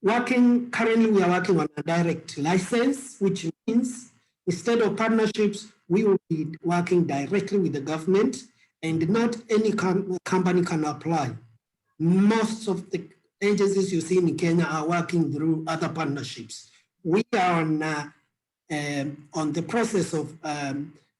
currently we are working on a direct license, which means instead of partnerships, we will be working directly with the government, and not any company can apply. Most of the agencies you see in Kenya are working through other partnerships. We are on the process of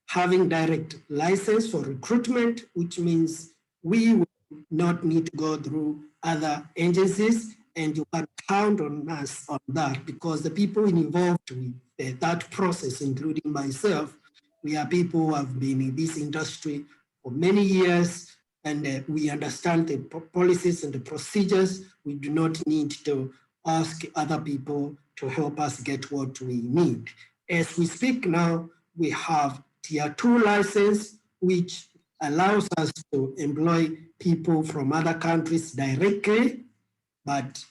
having direct license for recruitment, which means we will not need to go through other agencies, and you can count on us on that, because the people involved with that process, including myself, we are people who have been in this industry for many years, and we understand the policies and the procedures. We do not need to ask other people to help us get what we need. As we speak now, we have Tier 2 license, which allows us to employ people from other countries directly, but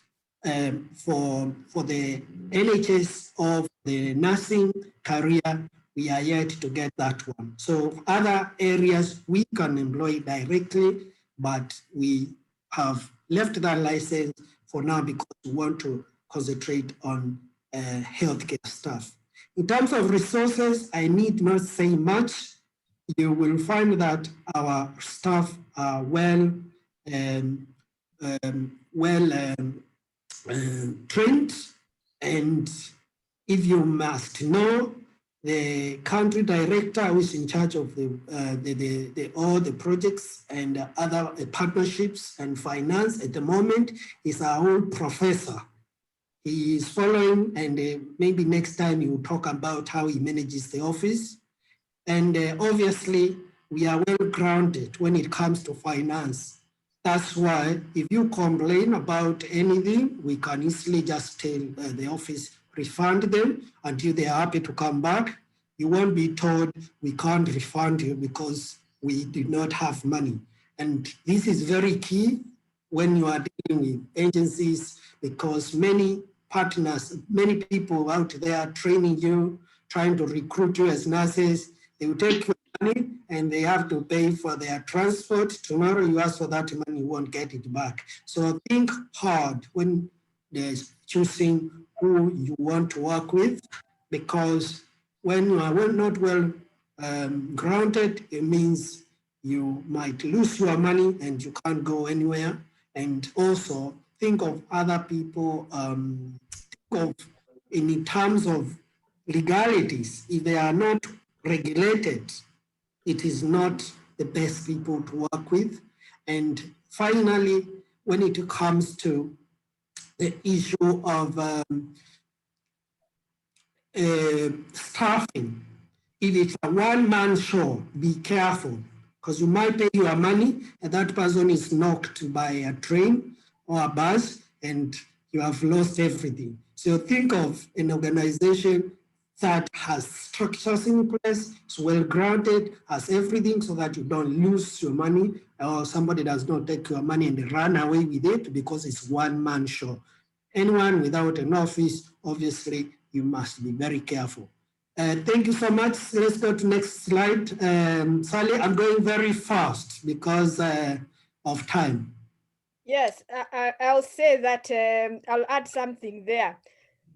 for the NHS of the nursing career, we are yet to get that one. So other areas we can employ directly, but we have left that license for now because we want to concentrate on healthcare staff. In terms of resources, I need not say much. You will find that our staff are well trained, and if you must know, the country director who is in charge of all the projects and other partnerships and finance at the moment is our old professor. He is following, and maybe next time he will talk about how he manages the office. And obviously, we are well grounded when it comes to finance. That's why if you complain about anything, we can easily just tell the office, refund them until they are happy to come back. You won't be told we can't refund you because we do not have money. And this is very key when you are dealing with agencies, because many partners, many people out there training you, trying to recruit you as nurses, they will take your money and they have to pay for their transport. Tomorrow you ask for that money, you won't get it back. So think hard when there's choosing who you want to work with, because when you are not well grounded, it means you might lose your money and you can't go anywhere. And also think of other people, think of in terms of legalities. If they are not regulated, it is not the best people to work with. And finally, when it comes to the issue of staffing, if it's a one-man show, be careful, because you might pay your money and that person is knocked by a train or a bus and you have lost everything. So think of an organization that has structures in place, is well-grounded, has everything so that you don't lose your money or somebody does not take your money and run away with it because it's one-man show. Anyone without an office, obviously, you must be very careful. Thank you so much. Let's go to next slide. Sally, I'm going very fast because of time. Yes, I'll say that I'll add something there.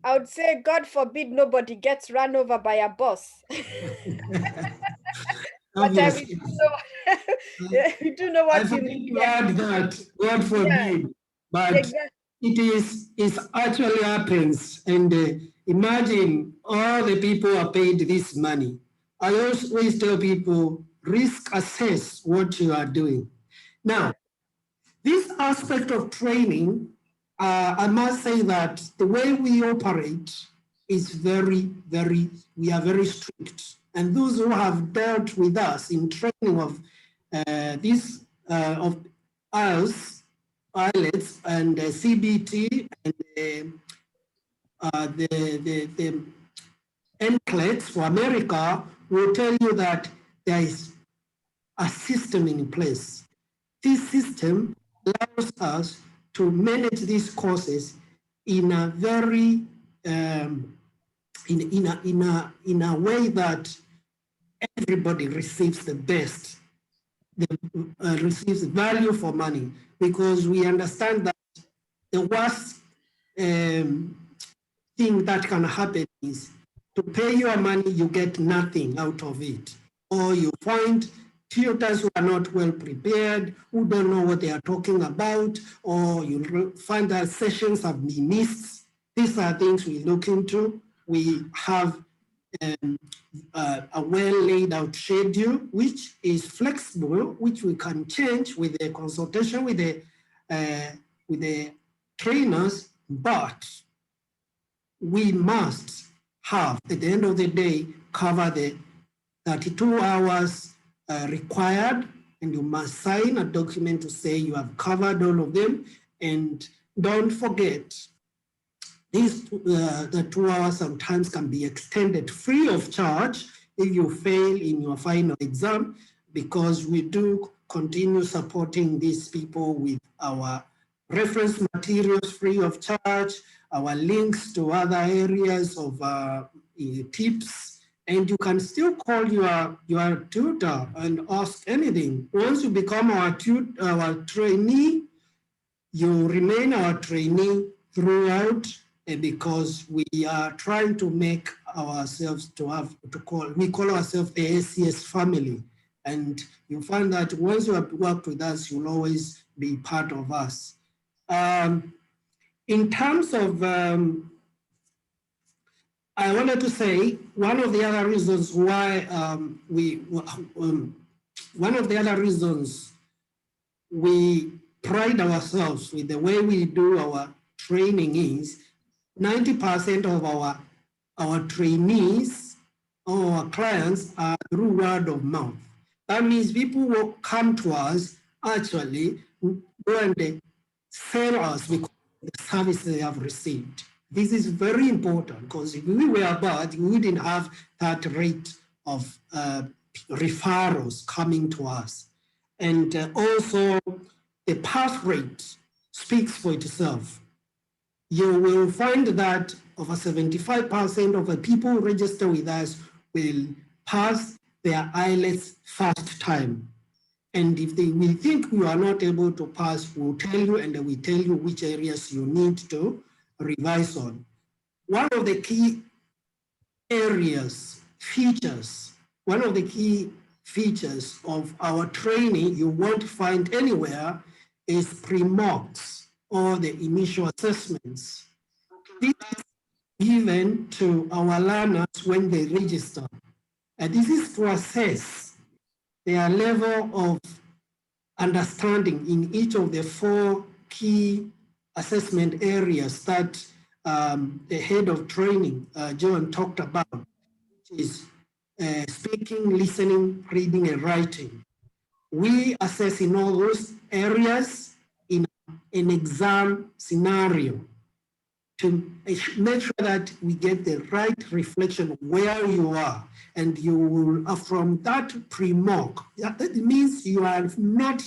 I would say, God forbid nobody gets run over by a boss. But we do know what you mean. To add that, God forbid, yeah. But exactly. It actually happens. And imagine all the people are paid this money. I always tell people, risk assess what you are doing. Now, this aspect of training, I must say that the way we operate is we are very strict. And those who have dealt with us in training of of IELTS and CBT and the NCLEX for America will tell you that there is a system in place. This system allows us to manage these courses in a very in a way that everybody receives the best, receives value for money, because we understand that the worst thing that can happen is to pay your money, you get nothing out of it, or you find tutors who are not well prepared, who don't know what they are talking about, or you find that sessions have been missed. These are things we look into. We have a well laid out schedule, which is flexible, which we can change with the consultation with the trainers, but we must have, at the end of the day, cover the 32 hours required, and you must sign a document to say you have covered all of them. And don't forget, the 2 hours sometimes can be extended free of charge if you fail in your final exam, because we do continue supporting these people with our reference materials free of charge, our links to other areas of tips, and you can still call your tutor and ask anything. Once you become our trainee, you remain our trainee throughout, because we are trying to make ourselves we call ourselves the ACS family. And you find that once you have worked with us, you'll always be part of us. In terms of, I wanted to say, one of the other reasons why we pride ourselves with the way we do our training is 90% of our trainees or our clients are through word of mouth. That means people will come to us, actually go and sell us because of the service they have received. This is very important, because if we were bad, we wouldn't have that rate of referrals coming to us. And also the pass rate speaks for itself. You will find that over 75% of the people who register with us will pass their IELTS first time. And if we think you are not able to pass, we'll tell you, and we tell you which areas you need to revise on. One of the key features of our training you won't find anywhere is pre-mocks or the initial assessments. This is given to our learners when they register. And this is to assess their level of understanding in each of the 4 key assessment areas that the head of training, John, talked about, which is speaking, listening, reading, and writing. We assess in all those areas in an exam scenario to make sure that we get the right reflection of where you are. And you will, from that pre-mock, that means you are not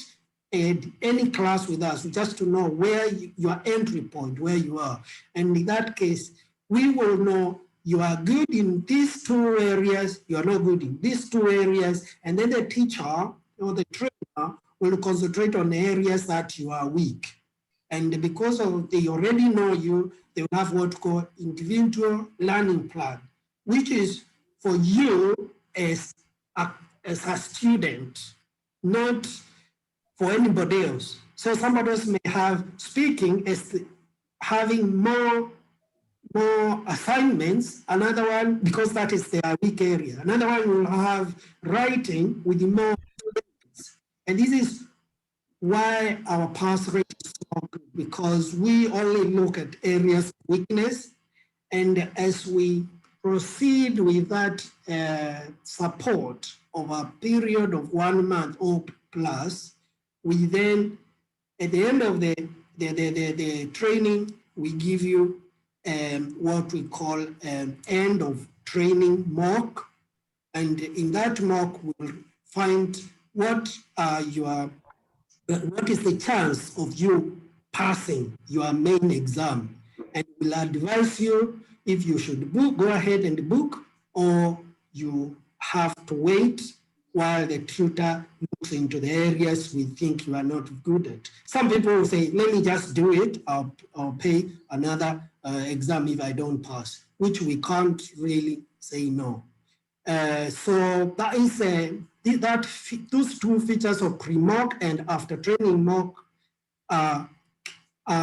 in any class with us, just to know where your entry point, where you are. And in that case, we will know you are good in these 2 areas, you are not good in these 2 areas, and then the teacher or the trainer will concentrate on the areas that you are weak. And because of they already know you, they will have what called individual learning plan, which is for you as a student, not for anybody else. So somebody else may have speaking as having more assignments, another one, because that is their weak area. Another one will have writing with more students. And this is why our pass rate is so good, because we only look at areas of weakness. And as we proceed with that support over a period of 1 month or plus, we then, at the end of the training, we give you what we call end of training mock. And in that mock, we'll find what is the chance of you passing your main exam. And we'll advise you if you should go ahead and book, or you have to wait while the tutor looks into the areas we think you are not good at. Some people will say, let me just do it, I'll pay another exam if I don't pass, which we can't really say no. So that is those 2 features of pre-mock and after training mock are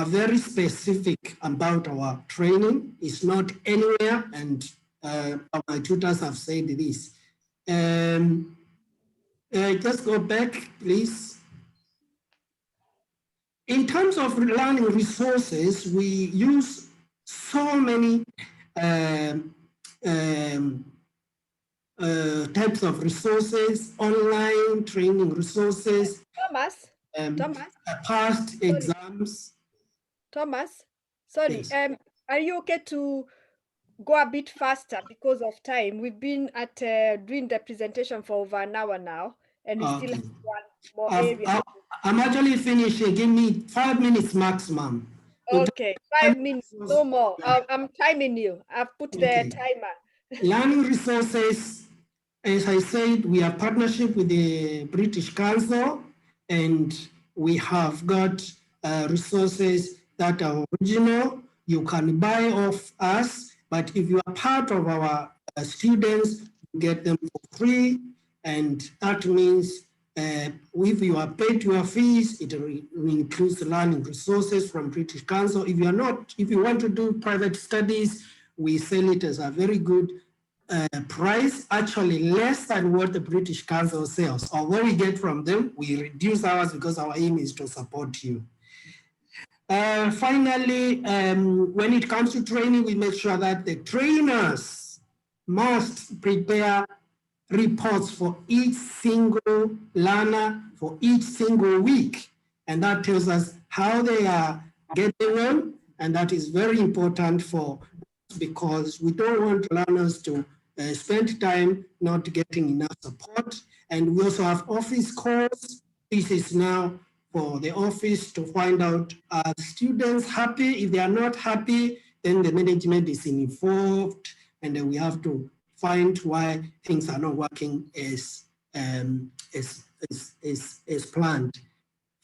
very specific about our training. It's not anywhere, and my tutors have said this. Just go back, please. In terms of learning resources, we use so many types of resources, online training resources. Thomas, past exams. Thomas, sorry, yes. Are you okay to go a bit faster because of time? We've been at doing the presentation for over an hour now, and we still have 1 more area. I'm actually finished. Give me 5 minutes maximum. Okay, 5 minutes, no more. I'm timing you. I've put the timer. Learning resources, as I said, we have partnership with the British Council, and we have got resources that are original. You can buy off us, but if you are part of our students, you get them for free. And that means if you are paid your fees, it includes learning resources from British Council. If you are not, if you want to do private studies, we sell it as a very good price, actually less than what the British Council sells. Although we get from them, we reduce ours because our aim is to support you. Finally, when it comes to training, we make sure that the trainers must prepare reports for each single learner for each single week. And that tells us how they are getting on. And that is very important for us because we don't want learners to spend time not getting enough support. And we also have office calls. This is now for the office to find out, are students happy? If they are not happy, then the management is involved, and then we have to find why things are not working as planned.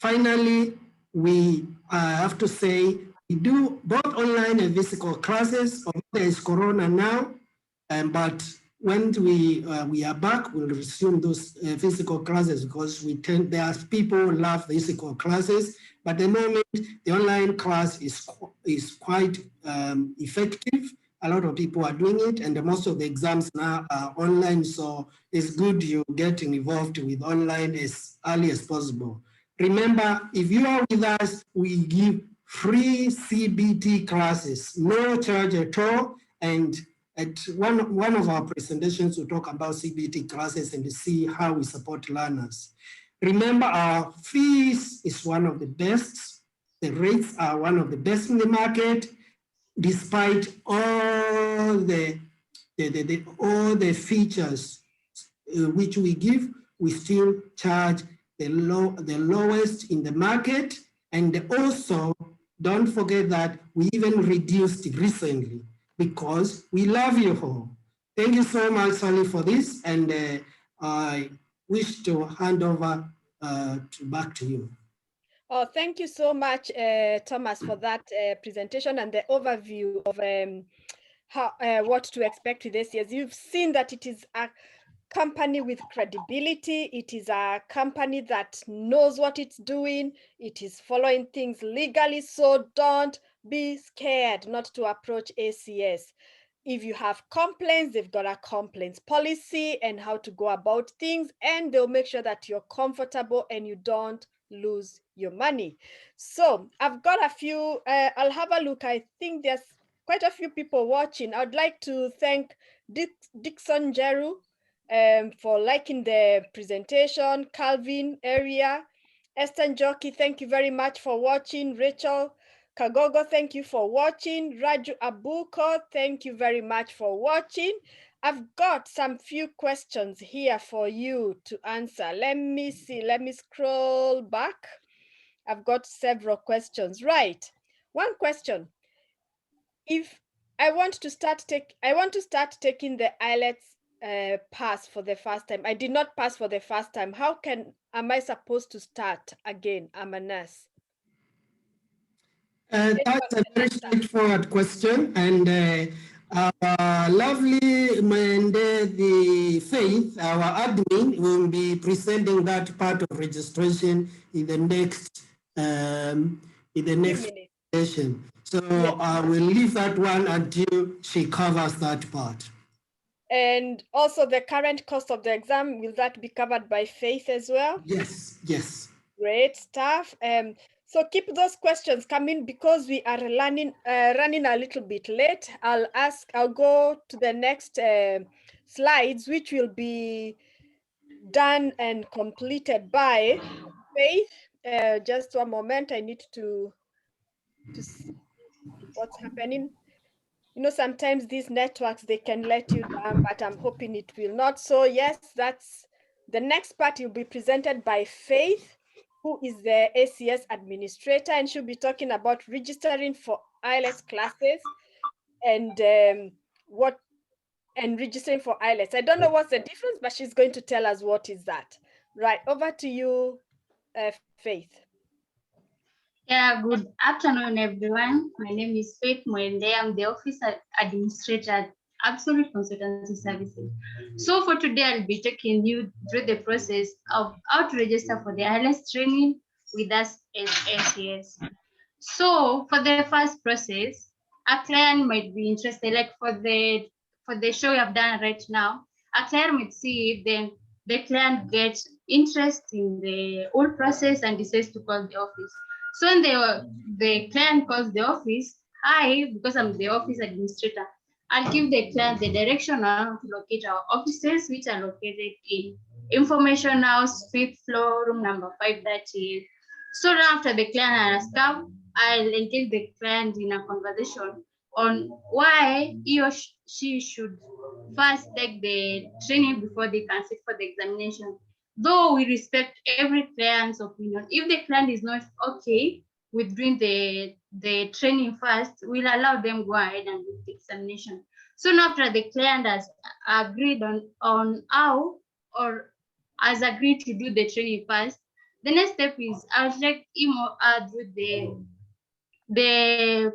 Finally, we have to say we do both online and physical classes. There is Corona now, but when we are back, we'll resume those physical classes because there are people who love physical classes, but at the moment, the online class is quite effective. A lot of people are doing it, and most of the exams now are online, so it's good you're getting involved with online as early as possible. Remember, if you are with us, we give free CBT classes, no charge at all, and at one of our presentations, we'll talk about CBT classes and see how we support learners. Remember, our fees is one of the best. The rates are one of the best in the market, despite all the features which we give. We still charge the lowest in the market, and also don't forget that we even reduced it recently because we love you all. Thank you so much, Sally, for this, and I wish to hand over back to you. Oh, thank you so much, Thomas, for that presentation and the overview of what to expect with ACS. You've seen that it is a company with credibility. It is a company that knows what it's doing. It is following things legally, so don't be scared not to approach ACS. If you have complaints, they've got a complaints policy and how to go about things, and they'll make sure that you're comfortable and you don't lose your money. So I've got a few, I'll have a look. I think there's quite a few people watching. I'd like to thank Dixon Jeru for liking the presentation, Calvin Area, Esther Njoki, thank you very much for watching. Rachel Kagogo, thank you for watching. Raju Abuko, thank you very much for watching. I've got some few questions here for you to answer. Let me see, let me scroll back. I've got several questions. Right, one question. If I want to start taking the IELTS pass for the first time. I did not pass for the first time. How am I supposed to start again? I'm a nurse. That's a very straightforward question, and our lovely Mende, the Faith, our admin, will be presenting that part of registration in the next session. So yes. I will leave that one until she covers that part. And also the current cost of the exam, will that be covered by Faith as well? Yes, yes. Great stuff. So keep those questions coming because we are running a little bit late. I'll go to the next slides, which will be done and completed by Faith. Just one moment, I need to see what's happening. You know, sometimes these networks, they can let you down, but I'm hoping it will not. So yes, that's the next part will be presented by Faith, who is the ACS administrator, and she'll be talking about registering for IELTS classes and registering for IELTS. I don't know what's the difference, but she's going to tell us what is that. Right, over to you, Faith. Yeah, good afternoon, everyone. My name is Faith Mwende. I'm the office administrator at Absolute Consultancy Services. So for today, I'll be taking you through the process of how to register for the IELTS training with us as ACS. So for the first process, a client might be interested, like for the show we have done right now, a client might see it, then the client gets interest in the whole process and decides to call the office. So when the client calls the office, because I'm the office administrator, I'll give the client the direction on how to locate our offices, which are located in Information House, 5th floor, room number 538. So after the client has come, I'll engage the client in a conversation on why he or she should first take the training before they can sit for the examination. Though we respect every client's opinion, if the client is not okay with doing the training first, we'll allow them go ahead and do the examination. Soon after the client has agreed on how or has agreed to do the training first, the next step is I'll check him or her through the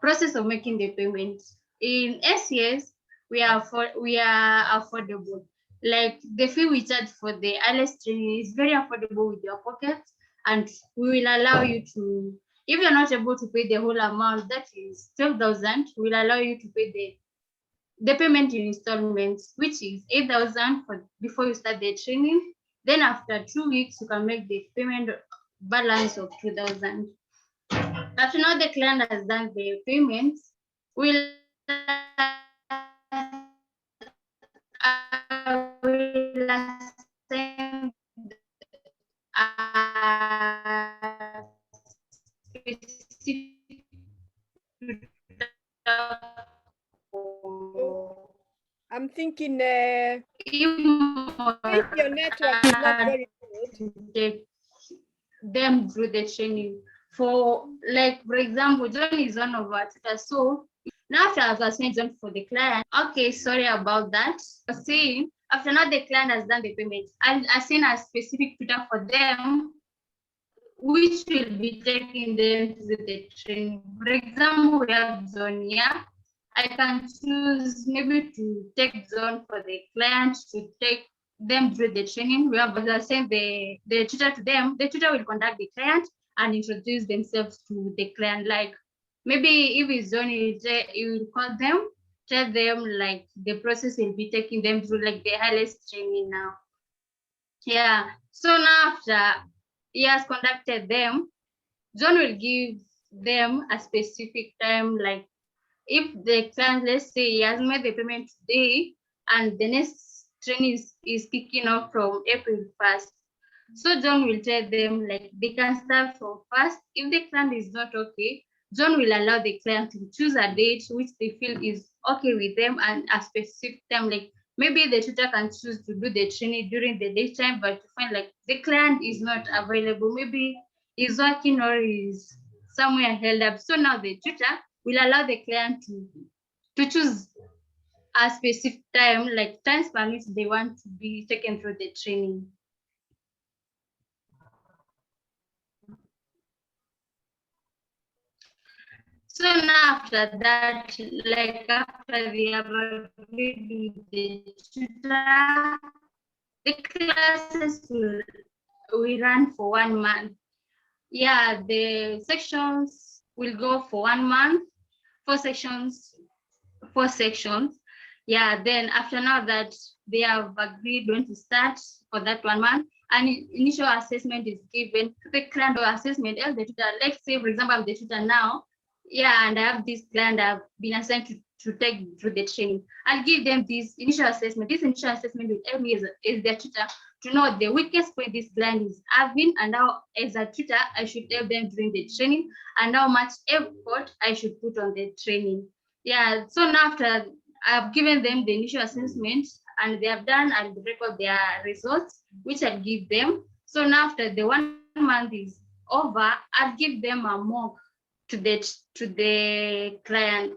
process of making the payment. In ACS, we are affordable. Like the fee we charge for the IELTS training is very affordable with your pocket, and we will allow you to, if you're not able to pay the whole amount, that is 12,000, we'll allow you to pay the payment in installments, which is 8,000 for before you start the training. Then after 2 weeks, you can make the payment balance of 2,000. After now the client has done the payments, we'll assign specific Oh, I'm thinking if your network is not very good. them through the training. For like, for example, John is one of our tutors. So now after I've assigned John for the client, okay, sorry about that. Saying after now the client has done the payment, I'll assign a specific tutor for them, which will be taking them to the training. For example, we have John here. I can choose maybe to take John for the client to take them through the training. We have send the tutor to them. The tutor will contact the client and introduce themselves to the client. Like maybe if it's John, you will call them, tell them like the process will be taking them through like the highest training now. Yeah. So now after he has conducted them, John will give them a specific time, like if the client, let's say he has made the payment today and the next training is kicking off from April 1st. So John will tell them like they can start from 1st. If the client is not okay, John will allow the client to choose a date which they feel is okay with them and a specific time. Like maybe the tutor can choose to do the training during the daytime, but to find like the client is not available, maybe he's working or is somewhere held up. So now the tutor will allow the client to choose a specific time, like time span which they want to be taken through the training. So now after that, like after they have agreed with the tutor, the classes will run for 1 month. Yeah, the sections will go for 1 month, 4 sections, 4 sections. Yeah, then after now that they have agreed when to start for that 1 month, and initial assessment is given to the client or assessment as the tutor. Let's say, for example, I'm the tutor now. Yeah, and I have this client I've been assigned to take through the training. I'll give them this initial assessment. This initial assessment will help me as their tutor to know the weakest point this client is having, and how as a tutor I should help them during the training, and how much effort I should put on the training. Yeah, so now after I've given them the initial assessment and they have done, I'll record their results, which I'll give them. So now after the 1 month is over, I'll give them a mock to the client.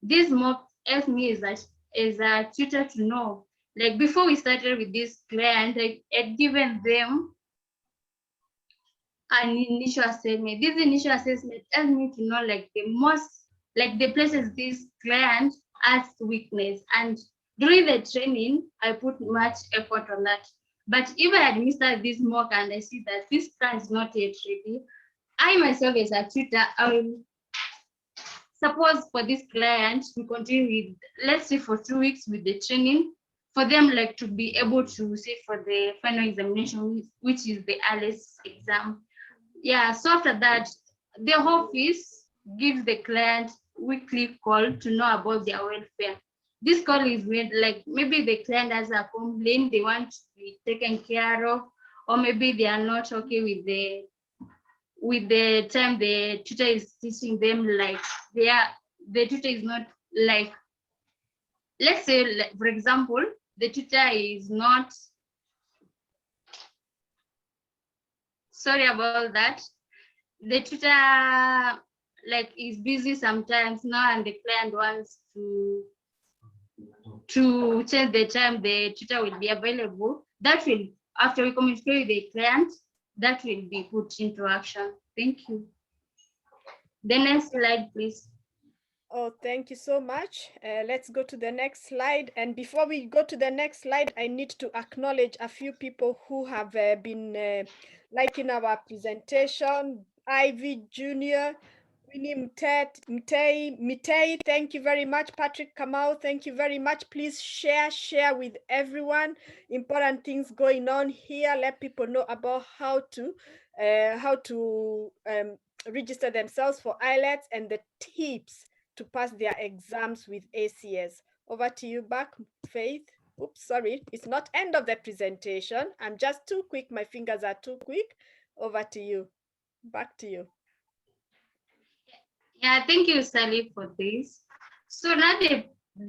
This mock helps me as a tutor to know. Like before we started with this client, I had given them an initial assessment. This initial assessment helps me to know like the places this client has weakness. And during the training, I put much effort on that. But if I administer this mock and I see that this client is not yet ready, I myself as a tutor, I will suppose for this client, we continue with, let's say for 2 weeks with the training, for them like to be able to sit for the final examination, which is the IELTS exam. Yeah, so after that, the office gives the client weekly call to know about their welfare. This call is made like maybe the client has a complaint they want to be taken care of, or maybe they are not okay with the time the tutor is teaching them, like the tutor is not like, let's say like, for example, the tutor is not, sorry about that, the tutor like is busy sometimes now and the client wants to change the time the tutor will be available. That will, after we communicate with the client, that will be put into action. Thank you. The next slide, please. Oh, thank you so much. Let's go to the next slide. And before we go to the next slide, I need to acknowledge a few people who have been liking our presentation. Ivy Jr., Winnie Mitei, thank you very much. Patrick Kamau, thank you very much. Please share with everyone. Important things going on here. Let people know about how to register themselves for IELTS and the tips to pass their exams with ACS. Over to you back, Faith. Oops, sorry, it's not end of the presentation. I'm just too quick. My fingers are too quick. Over to you. Back to you. Yeah, thank you, Sally, for this. So now the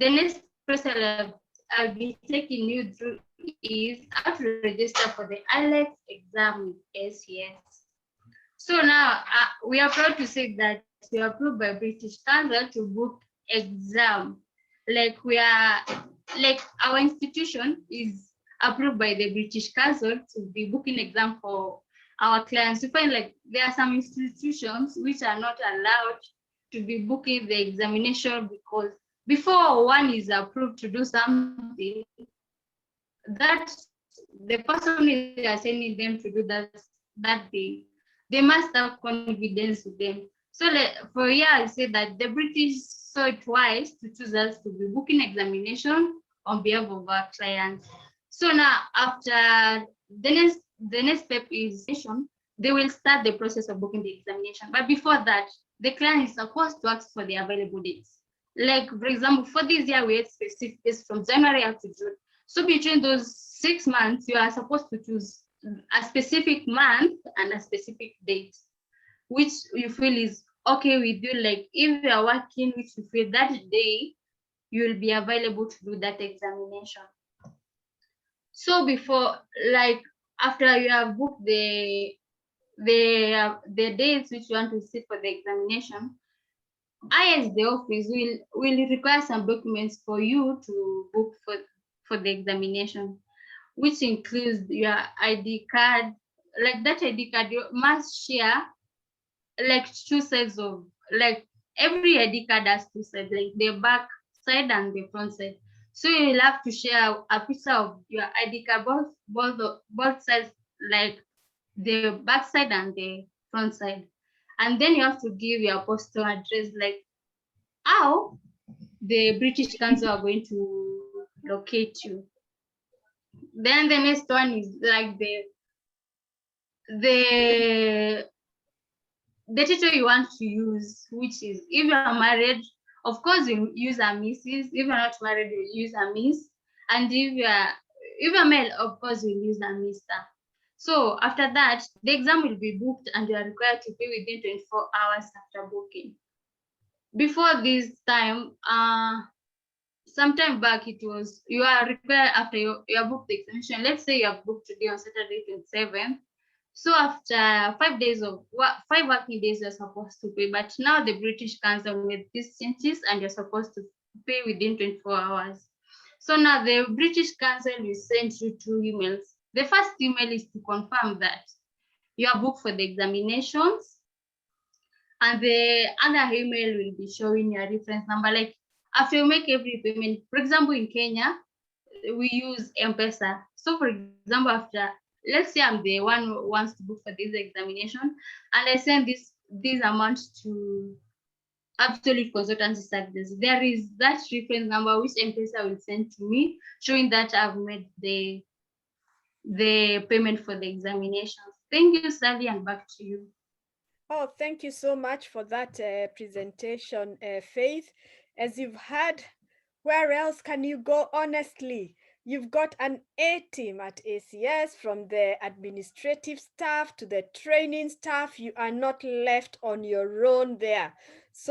next process I'll be taking you through is how to register for the IELTS exam with ACS. So now we are proud to say that we are approved by British Council to book exam. Like our institution is approved by the British Council to be booking exam for our clients. We find like there are some institutions which are not allowed to be booking the examination because before one is approved to do something, that the person they are sending them to do that day, they must have confidence with them. So for here, I say that the British saw it wise to choose us to be booking examination on behalf of our clients. So now after the next step is they will start the process of booking the examination. But before that, the client is supposed to ask for the available dates. Like for example, for this year, we had specific dates from January up to June. So between those 6 months, you are supposed to choose a specific month and a specific date, which you feel is okay with you. Like if you are working, which you feel that day, you will be available to do that examination. So before, like after you have booked the dates which you want to sit for the examination, I, as the office, will require some documents for you to book for the examination, which includes your ID card. Like that ID card, you must share like 2 sides of, like every ID card has 2 sides, like the back side and the front side. So you'll have to share a picture of your ID card, both sides, like the back side and the front side. And then you have to give your postal address, like how the British Council are going to locate you. Then the next one is like the title you want to use, which is if you are married, of course you use a Mrs. If you're not married, you use a Miss. And if you're male, of course you use a Mr. So after that, the exam will be booked and you are required to pay within 24 hours after booking. Before this time, sometime back, it was you are required after you have booked the examination. Let's say you have booked today on Saturday 27th. So after 5 days of 5 working days, you're supposed to pay. But now the British Council made these changes and you're supposed to pay within 24 hours. So now the British Council will send you 2 emails. The first email is to confirm that you are booked for the examinations. And the other email will be showing your reference number. Like after you make every payment, for example, in Kenya, we use M-Pesa. So for example, after, let's say I'm the one who wants to book for this examination, and I send this amount to Absolute Consultancy Services, there is that reference number which M-Pesa will send to me, showing that I've made the payment for the examination. Thank you, Sally, and back to you. Oh, thank you so much for that presentation, Faith. As you've heard, where else can you go, honestly? You've got an A team at ACS, from the administrative staff to the training staff. You are not left on your own there. So